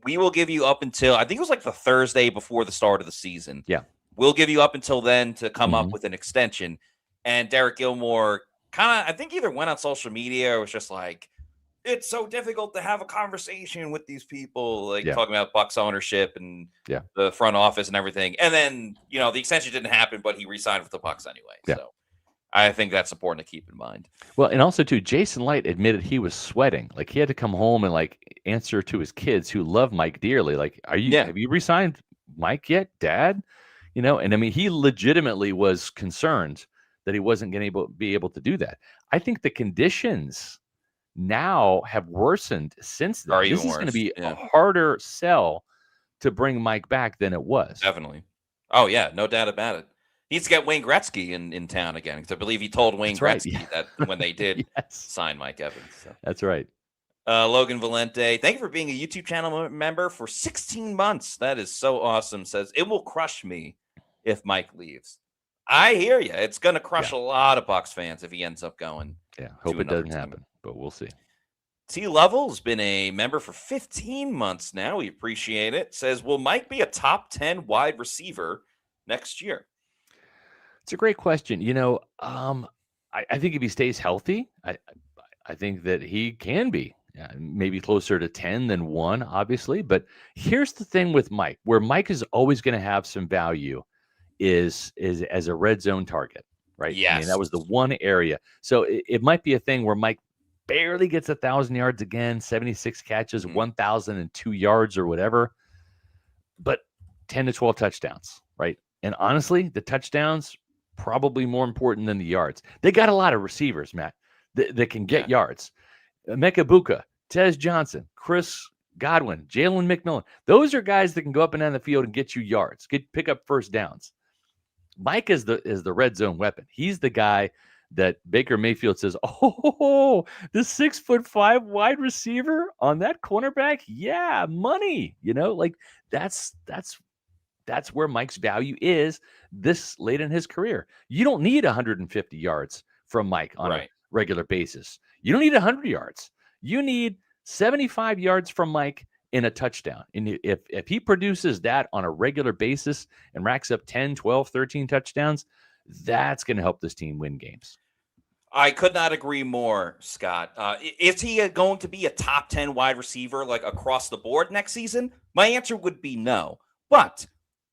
we will give you up until, I think it was like the Thursday before the start of the season. Yeah. We'll give you up until then to come up with an extension. And Derek Gilmore kind of, I think either went on social media or was just like, it's so difficult to have a conversation with these people, like talking about Bucs ownership and the front office and everything. And then, the extension didn't happen, but he re-signed with the Bucs anyway. Yeah. So I think that's important to keep in mind. Well, and also too, Jason Light admitted he was sweating. Like he had to come home and like answer to his kids who love Mike dearly. Like, have you re-signed Mike yet, Dad? And I mean, he legitimately was concerned that he wasn't going to be able to do that. I think the conditions now have worsened since then. This is going to be a harder sell to bring Mike back than it was. Definitely. Oh yeah, no doubt about it. He needs to get Wayne Gretzky in town again, because I believe he told Wayne Gretzky that when they did sign Mike Evans. So. That's right. Logan Valente, thank you for being a YouTube channel member for 16 months. That is so awesome. Says, it will crush me if Mike leaves. I hear you. It's going to crush a lot of Bucs fans if he ends up going. Yeah, hope it doesn't happen, but we'll see. T. Lovell's been a member for 15 months now. We appreciate it. Says, will Mike be a top 10 wide receiver next year? It's a great question. I think if he stays healthy, I think that he can be maybe closer to 10 than 1, obviously. But here's the thing with Mike, where Mike is always going to have some value is as a red zone target, right? Yes. I mean, that was the one area. So it might be a thing where Mike barely gets 1,000 yards again, 76 catches, 1,002 yards or whatever, but 10 to 12 touchdowns, right? And honestly, the touchdowns probably more important than the yards. They got a lot of receivers, Matt, that can get yards. Emeka Buka, Tez Johnson, Chris Godwin, Jalen McMillan. Those are guys that can go up and down the field and get you yards, pick up first downs. Mike is the red zone weapon. He's the guy that Baker Mayfield says, oh, the 6'5" wide receiver on that cornerback. Yeah, money. Like that's where Mike's value is this late in his career. You don't need 150 yards from Mike on a regular basis. You don't need 100 yards. You need 75 yards from Mike in a touchdown. And if he produces that on a regular basis and racks up 10, 12, 13 touchdowns, that's going to help this team win games. I could not agree more, Scott. Is he going to be a top 10 wide receiver like across the board next season? My answer would be no. But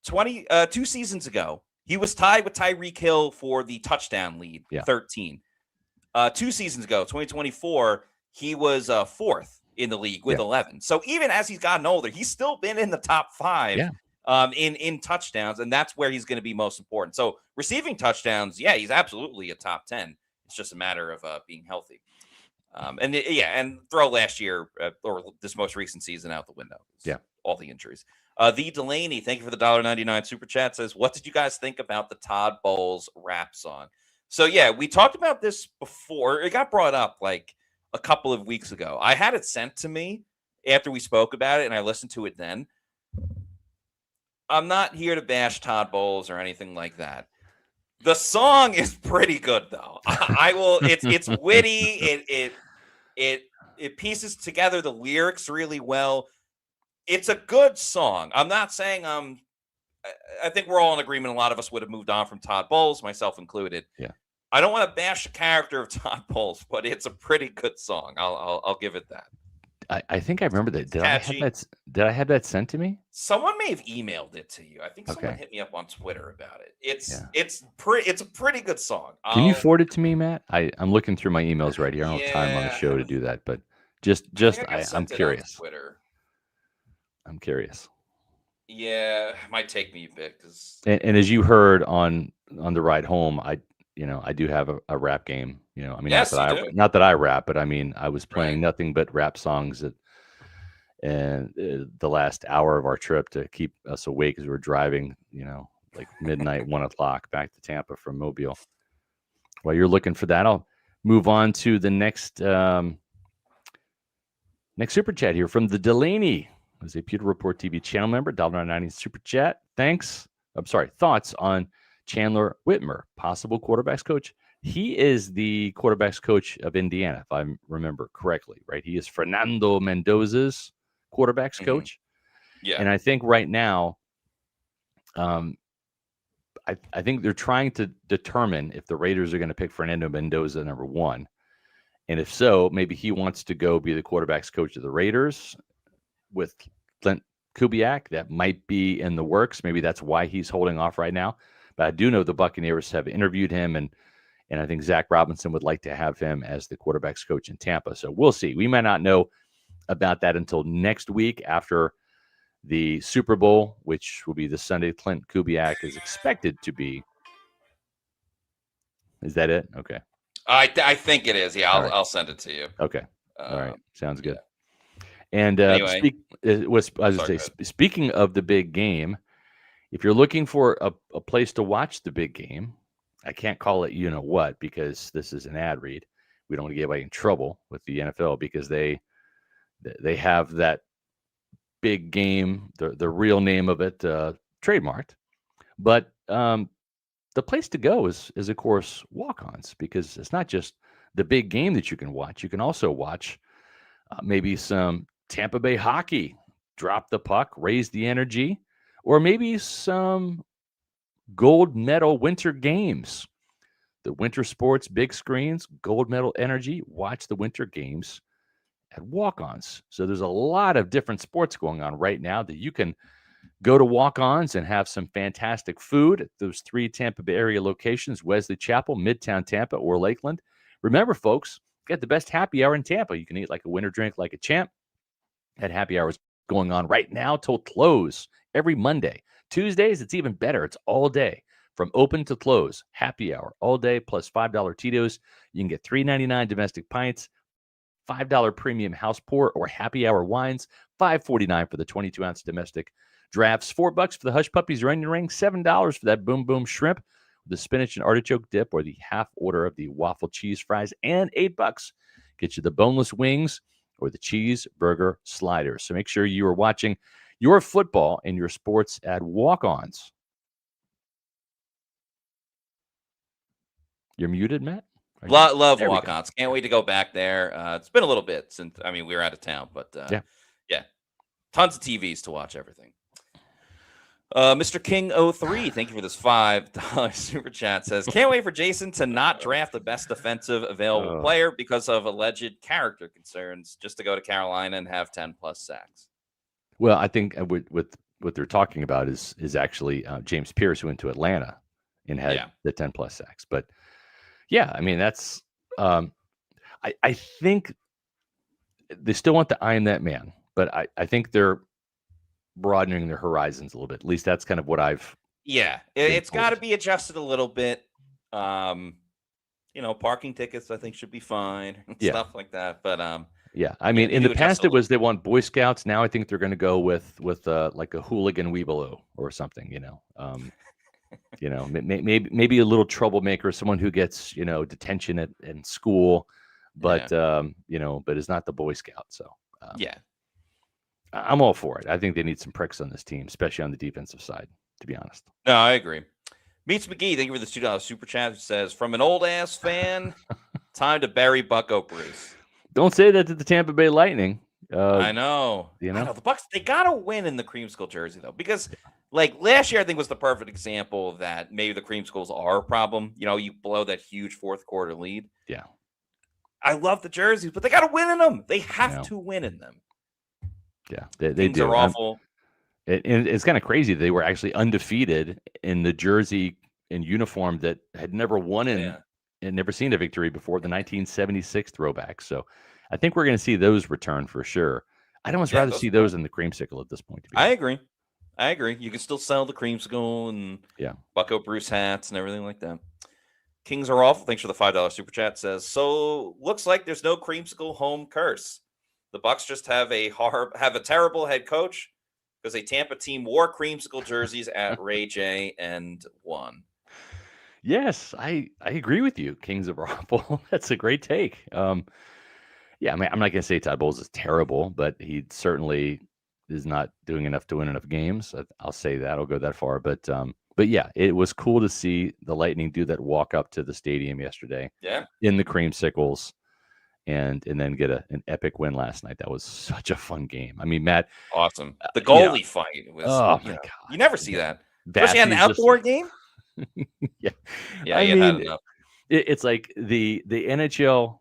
2 seasons ago, he was tied with Tyreek Hill for the touchdown lead, 13. 2 seasons ago, 2024, he was 4th in the league with 11. So even as he's gotten older, he's still been in the top 5 in touchdowns, and that's where he's going to be most important. So receiving touchdowns, yeah, he's absolutely a top 10. It's just a matter of being healthy. And throw last year or this most recent season out the window. Yeah, all the injuries. The Delaney, thank you for the $1.99 super chat, says, what did you guys think about the Todd Bowles rap song? So yeah, we talked about this before. It got brought up like a couple of weeks ago. I had it sent to me after we spoke about it, and I listened to it then. I'm not here to bash Todd Bowles or anything like that. The song is pretty good though. I will. It's witty. It pieces together the lyrics really well. It's a good song. I'm not saying I think we're all in agreement. A lot of us would have moved on from Todd Bowles, myself included. Yeah. I don't want to bash the character of Todd Bowles, but it's a pretty good song. I'll give it that. I think I remember that. Did I have that sent to me? Someone may have emailed it to you. I think someone hit me up on Twitter about it. It's a pretty good song. Can you forward it to me, Matt? I'm looking through my emails right here. I don't have time on the show to do that, but I'm curious. Twitter. I'm curious. Yeah, it might take me a bit because. And as you heard on the ride home, I do have a rap game. I mean, yes, not that I rap, but I mean, I was playing nothing but rap songs and the last hour of our trip to keep us awake as we were driving, like midnight, 1 o'clock back to Tampa from Mobile. While you're looking for that, I'll move on to the next super chat here from the Delaney, who's a Pewter Report TV channel member, $1.90 super chat. Thanks. I'm sorry. Thoughts on Chandler Whitmer, possible quarterbacks coach? He is the quarterbacks coach of Indiana, if I remember correctly, right? He is Fernando Mendoza's quarterbacks coach. Yeah. And I think right now, I think they're trying to determine if the Raiders are going to pick Fernando Mendoza number 1. And if so, maybe he wants to go be the quarterbacks coach of the Raiders with Clint Kubiak. That might be in the works. Maybe that's why he's holding off right now. But I do know the Buccaneers have interviewed him, and I think Zach Robinson would like to have him as the quarterbacks coach in Tampa. So we'll see. We might not know about that until next week after the Super Bowl, which will be this Sunday. Clint Kubiak is expected to be. Is that it? Okay. I think it is. Yeah, I'll send it to you. Okay. All right. Sounds good. Yeah. And anyway, speaking of the big game, if you're looking for a place to watch the big game, I can't call it what because this is an ad read. We don't want to get anybody in trouble with the NFL because they have that big game, the real name of it, trademarked. But the place to go is of course walk-ons, because it's not just the big game that you can watch. You can also watch maybe some Tampa Bay hockey, drop the puck, raise the energy, or maybe some gold medal winter games. The winter sports, big screens, gold medal energy. Watch the winter games at walk-ons. So there's a lot of different sports going on right now that you can go to walk-ons and have some fantastic food at those 3 Tampa Bay area locations: Wesley Chapel, Midtown Tampa, or Lakeland. Remember, folks, get the best happy hour in Tampa. You can eat like a winter, drink like a champ. That happy hour is going on right now till close every Monday. Tuesdays, it's even better. It's all day from open to close. Happy hour all day plus $5 Tito's. You can get $3.99 domestic pints, $5 premium house pour or happy hour wines, $5.49 for the 22-ounce domestic drafts, $4 for the hush puppies or onion ring, $7 for that boom boom shrimp, the spinach and artichoke dip, or the half order of the waffle cheese fries, and $8 get you the boneless wings or the cheeseburger sliders. So make sure you are watching your football and your sports at walk-ons. You're muted, Matt? Love walk-ons. Can't wait to go back there. It's been a little bit since, we were out of town, but yeah. Tons of TVs to watch everything. Mr. King 03, thank you for this $5 super chat, says, can't wait for Jason to not draft the best defensive available player because of alleged character concerns, just to go to Carolina and have 10 plus sacks. Well, I think what they're talking about is actually James Pierce, who went to Atlanta and had the 10 plus sacks. But yeah, I mean, that's I think they still want to iron that man, but I think they're broadening their horizons a little bit. At least that's kind of what I've. Yeah, it's got to be adjusted a little bit. Parking tickets I think should be fine and stuff like that. But yeah, I mean, in the past it was they want Boy Scouts. Now I think they're going to go with like a hooligan weebaloo or something. Maybe a little troublemaker, someone who gets detention in school, but but is not the Boy Scout. So I'm all for it. I think they need some pricks on this team, especially on the defensive side, to be honest. No, I agree. Meets McGee, thank you for the $2 super chat. It says, from an old ass fan, time to bury Bucco Bruce. Don't say that to the Tampa Bay Lightning. I know. The Bucs, they gotta win in the creamsicle jersey though, because like last year I think was the perfect example that maybe the creamsicles are a problem. You blow that huge fourth quarter lead. Yeah. I love the jerseys, but they gotta win in them. They have to win in them. Yeah, they do. Are awful. It's kind of crazy. They were actually undefeated in the jersey and uniform that had never won and never seen a victory before, the 1976 throwback. So I think we're going to see those return for sure. I'd almost rather see those in the creamsicle at this point. I agree. You can still sell the creamsicle and Bucco Bruce hats and everything like that. Kings are awful. Thanks for the $5 super chat. Says, so looks like there's no creamsicle home curse. The Bucs just have a terrible head coach because a Tampa team wore creamsicle jerseys at Ray J and won. Yes, I agree with you. Kings of awful. That's a great take. Yeah, I mean, I'm not going to say Todd Bowles is terrible, but he certainly is not doing enough to win enough games. I'll say that. I'll go that far. But yeah, it was cool to see the Lightning do that walk up to the stadium yesterday. Yeah. In the creamsicles. And then get an epic win last night. That was such a fun game. I mean, Matt, awesome. The goalie fight was. Oh my God! You never see that, especially on an outdoor game. Yeah. I mean, had enough. It's like the NHL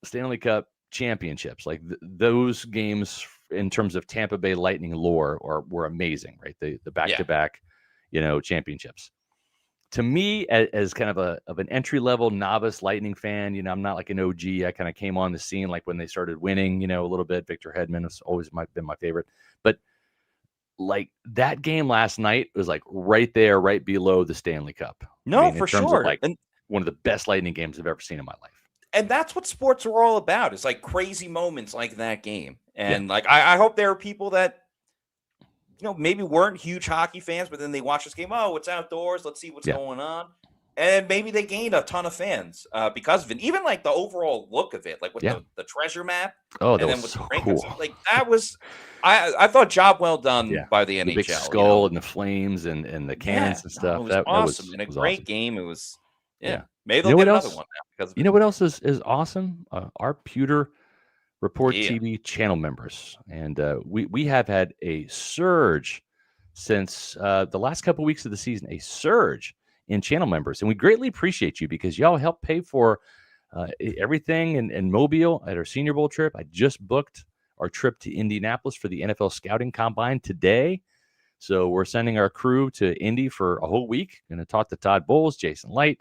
Stanley Cup championships. Like those games in terms of Tampa Bay Lightning lore were amazing, right? The back-to-back, championships. To me, as kind of an entry level novice Lightning fan, I'm not like an OG. I kind of came on the scene like when they started winning, a little bit. Victor Hedman has always been my favorite, but like that game last night was like right there, right below the Stanley Cup. No, for sure, like one of the best Lightning games I've ever seen in my life. And that's what sports are all about. It's like crazy moments like that game, and like I hope there are people that. Maybe weren't huge hockey fans, but then they watch this game. Oh, it's outdoors. Let's see what's going on. And maybe they gained a ton of fans because of it. Even like the overall look of it, like with the treasure map. Oh, that was so cool. Like that was, I thought job well done by the NHL. The big skull and the flames and the cannons and stuff. It was awesome. And a great game. It was, maybe they'll get another one now. You know what else is awesome? Our Pewter Report TV channel members, and we have had a surge since the last couple of weeks of the season, a surge in channel members, and we greatly appreciate you because y'all help pay for everything in Mobile at our Senior Bowl trip. I just booked our trip to Indianapolis for the NFL Scouting Combine today, so we're sending our crew to Indy for a whole week. Going to talk to Todd Bowles, Jason Light,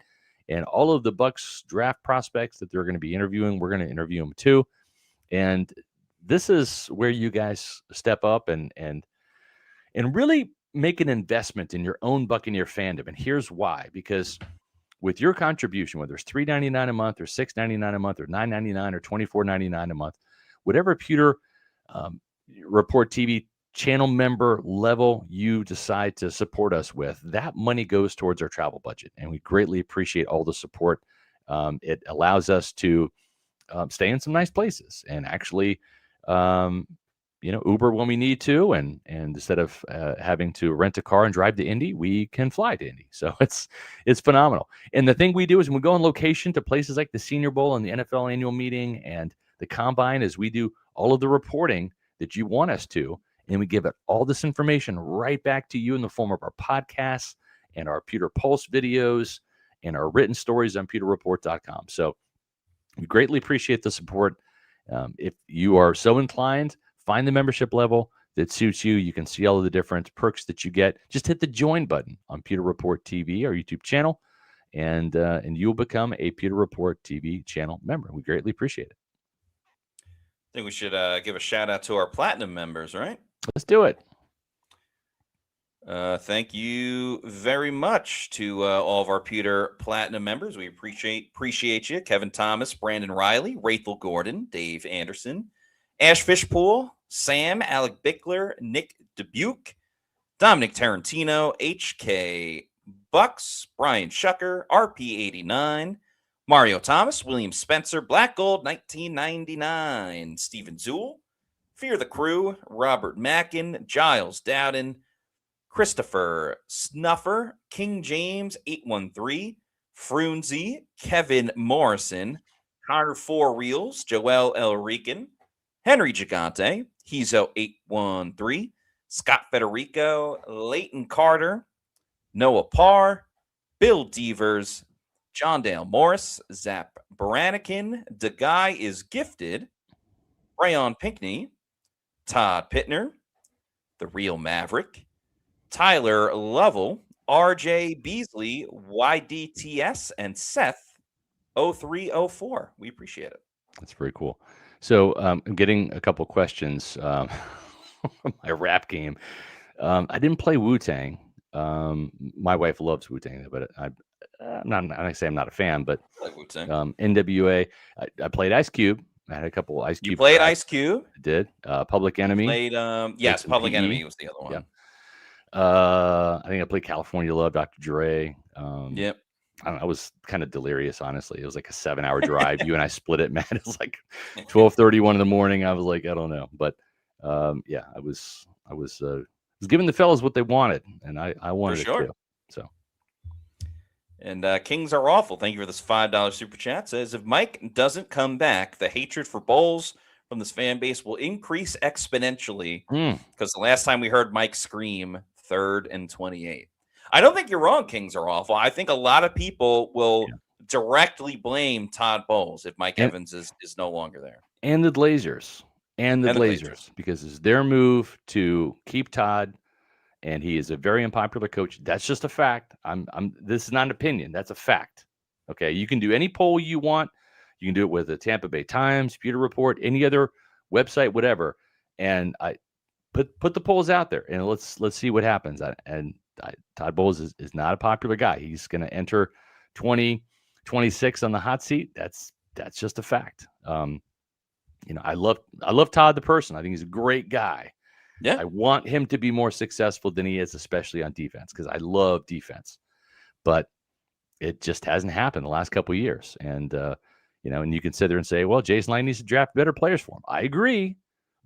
and all of the Bucs draft prospects that they're going to be interviewing. We're going to interview them too. And this is where you guys step up and really make an investment in your own Buccaneer fandom. And here's why. Because with your contribution, whether it's $3.99 a month or $6.99 a month or $9.99 or $24.99 a month, whatever Pewter Report TV channel member level you decide to support us with, that money goes towards our travel budget. And we greatly appreciate all the support. It allows us to stay in some nice places and actually, Uber when we need to. And instead of having to rent a car and drive to Indy, we can fly to Indy. So it's phenomenal. And the thing we do is when we go on location to places like the Senior Bowl and the NFL annual meeting and the Combine is we do all of the reporting that you want us to. And we give it all this information right back to you in the form of our podcasts and our Pewter Pulse videos and our written stories on PewterReport.com. So we greatly appreciate the support. If you are so inclined, find the membership level that suits you. You can see all of the different perks that you get. Just hit the join button on Pewter Report TV, our YouTube channel, and you'll become a Pewter Report TV channel member. We greatly appreciate it. I think we should give a shout out to our platinum members, right? Let's do it. Thank you very much to all of our Pewter Platinum members. We appreciate you. Kevin Thomas, Brandon Riley, Rachel Gordon, Dave Anderson, Ash Fishpool, Sam, Alec Bickler, Nick Dubuque, Dominic Tarantino, HK Bucks, Brian Shucker, RP89, Mario Thomas, William Spencer, Black Gold 1999, Stephen Zool, Fear the Crew, Robert Mackin, Giles Dowden, Christopher Snuffer, King James 813, Frunzi, Kevin Morrison, Connor Four Reels, Joel L. Rican, Henry Gigante, Hizo 813, Scott Federico, Leighton Carter, Noah Parr, Bill Devers, John Dale Morris, Zap Baranikin, The Guy is Gifted, Rayon Pinkney, Todd Pittner, The Real Maverick, Tyler Lovell, RJ Beasley, YDTS, and Seth 0304. We appreciate it. That's very cool. So I'm getting a couple questions. My rap game. I didn't play Wu-Tang. My wife loves Wu-Tang, but I'm not a fan, but Like Wu-Tang. NWA. I played Ice Cube. I had a couple Ice Cube. You played Ice Cube? I did. Public Enemy. Played yes, Public PE. Enemy was the other one. Yeah. I think I played California Love, Dr. Dre. Yep. I don't know, I was kind of delirious, honestly. It was like a 7-hour drive. You and I split it, man. It was like 12:31 in the morning. I was like, I don't know, but yeah, I was giving the fellas what they wanted, and I wanted it too. So. And Kings Are Awful. Thank you for this $5 super chat. Says, if Mike doesn't come back, the hatred for Bowles from this fan base will increase exponentially. Because the last time we heard Mike scream, 3rd and 28. I don't think you're wrong, Kings Are Awful. I think a lot of people will directly blame Todd Bowles if Mike Evans is no longer there. And the Glazers. Because it's their move to keep Todd, and he is a very unpopular coach. That's just a fact. This is not an opinion. That's a fact. Okay, you can do any poll you want. You can do it with the Tampa Bay Times, Pewter Report, any other website, whatever. And I put the polls out there, and let's see what happens. Todd Bowles is not a popular guy. He's going to enter 2026 on the hot seat. That's just a fact. I love Todd the person. I think he's a great guy. Yeah. I want him to be more successful than he is, especially on defense, because I love defense. But it just hasn't happened the last couple of years. And and you can sit there and say, well, Jason Light needs to draft better players for him. I agree,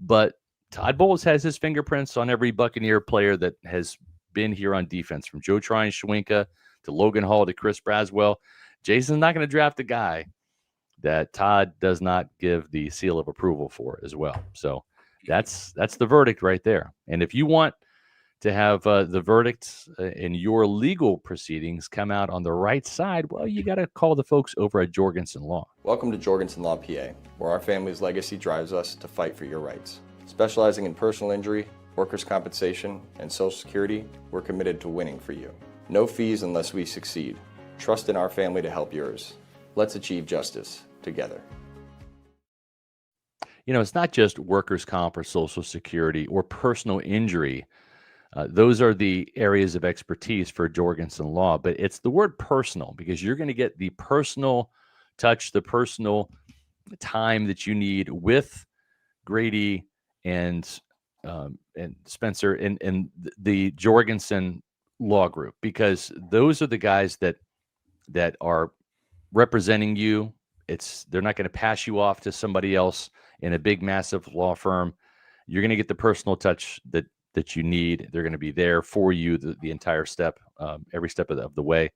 but Todd Bowles has his fingerprints on every Buccaneer player that has been here on defense, from Joe Tryon Schwinka to Logan Hall to Chris Braswell. Jason's not going to draft a guy that Todd does not give the seal of approval for as well. So that's the verdict right there. And if you want to have the verdict in your legal proceedings come out on the right side, well, you got to call the folks over at Jorgensen Law. Welcome to Jorgensen Law, PA, where our family's legacy drives us to fight for your rights. Specializing in personal injury, workers' compensation, and Social Security, we're committed to winning for you. No fees unless we succeed. Trust in our family to help yours. Let's achieve justice together. It's not just workers' comp or Social Security or personal injury. Those are the areas of expertise for Jorgensen Law, but it's the word personal, because you're going to get the personal touch, the personal time that you need with Grady and Spencer and the Jorgensen Law Group, because those are the guys that are representing you. They're not going to pass you off to somebody else in a big, massive law firm. You're going to get the personal touch that you need. They're going to be there for you the entire step, every step of the way.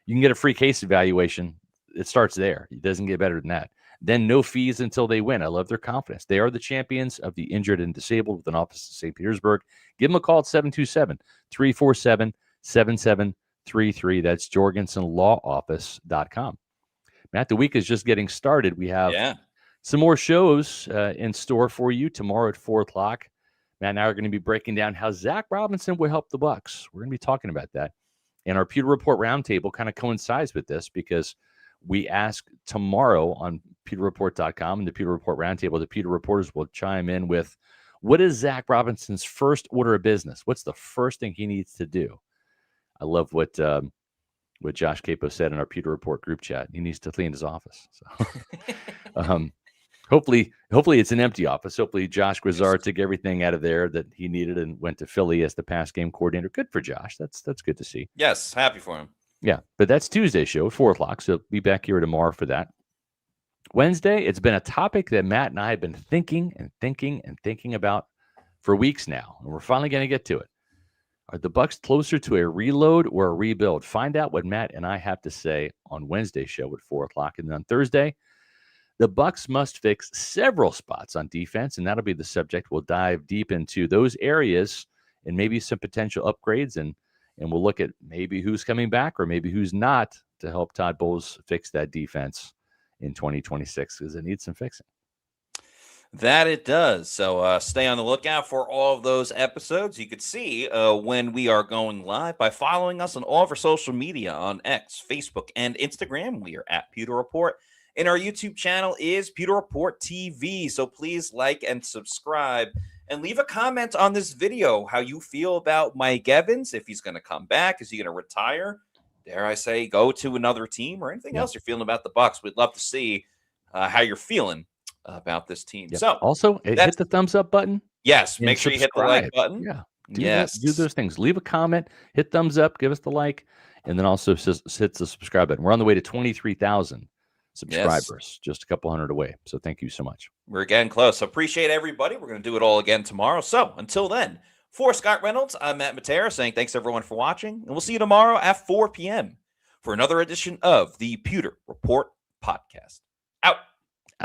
You can get a free case evaluation. It starts there. It doesn't get better than that. Then no fees until they win. I love their confidence. They are the champions of the injured and disabled, with an office in St. Petersburg. Give them a call at 727-347-7733. That's jorgensenlawoffice.com. Matt, the week is just getting started. We have some more shows in store for you tomorrow at 4 o'clock. Matt and I are going to be breaking down how Zach Robinson will help the Bucs. We're going to be talking about that. And our Pewter Report Roundtable kind of coincides with this, because we ask tomorrow on PewterReport.com and the Pewter Report Roundtable, the Pewter reporters will chime in with What is Zach Robinson's first order of business? What's the first thing he needs to do? I love what Josh Capo said in our Pewter Report group chat. He needs to clean his office. So, hopefully it's an empty office. Hopefully Josh Grizzard took everything out of there that he needed and went to Philly as the pass game coordinator. Good for Josh. That's good to see. Yes, happy for him. Yeah, but that's Tuesday's show at 4:00. So be back here tomorrow for that. Wednesday, it's been a topic that Matt and I have been thinking about for weeks now, and we're finally going to get to it. Are the Bucs closer to a reload or a rebuild? Find out what Matt and I have to say on Wednesday's show at 4:00. And then on Thursday, the Bucs must fix several spots on defense, and that'll be the subject. We'll dive deep into those areas and maybe some potential upgrades, and we'll look at maybe who's coming back or maybe who's not to help Todd Bowles fix that defense in 2026 because it needs some fixing. That it does. So stay on the lookout for all of those episodes. You could see when we are going live by following us on all of our social media on X, Facebook, and Instagram. We are at Pewter Report. And our YouTube channel is Pewter Report TV. So please like and subscribe and leave a comment on this video how you feel about Mike Evans, if he's going to come back. Is he going to retire? Dare I say go to another team or anything else you're feeling about the Bucs? We'd love to see how you're feeling about this team. Yep. So also hit the thumbs up button. Yes, make sure you hit the like button. Yeah. Do those things. Leave a comment, hit thumbs up, give us the like, and then also hit the subscribe button. We're on the way to 23,000 subscribers, just a couple hundred away. So thank you so much. We're getting close. So appreciate everybody. We're going to do it all again tomorrow. So until then, for Scott Reynolds, I'm Matt Matera saying thanks everyone for watching, and we'll see you tomorrow at 4 p.m. for another edition of the Pewter Report podcast. Out.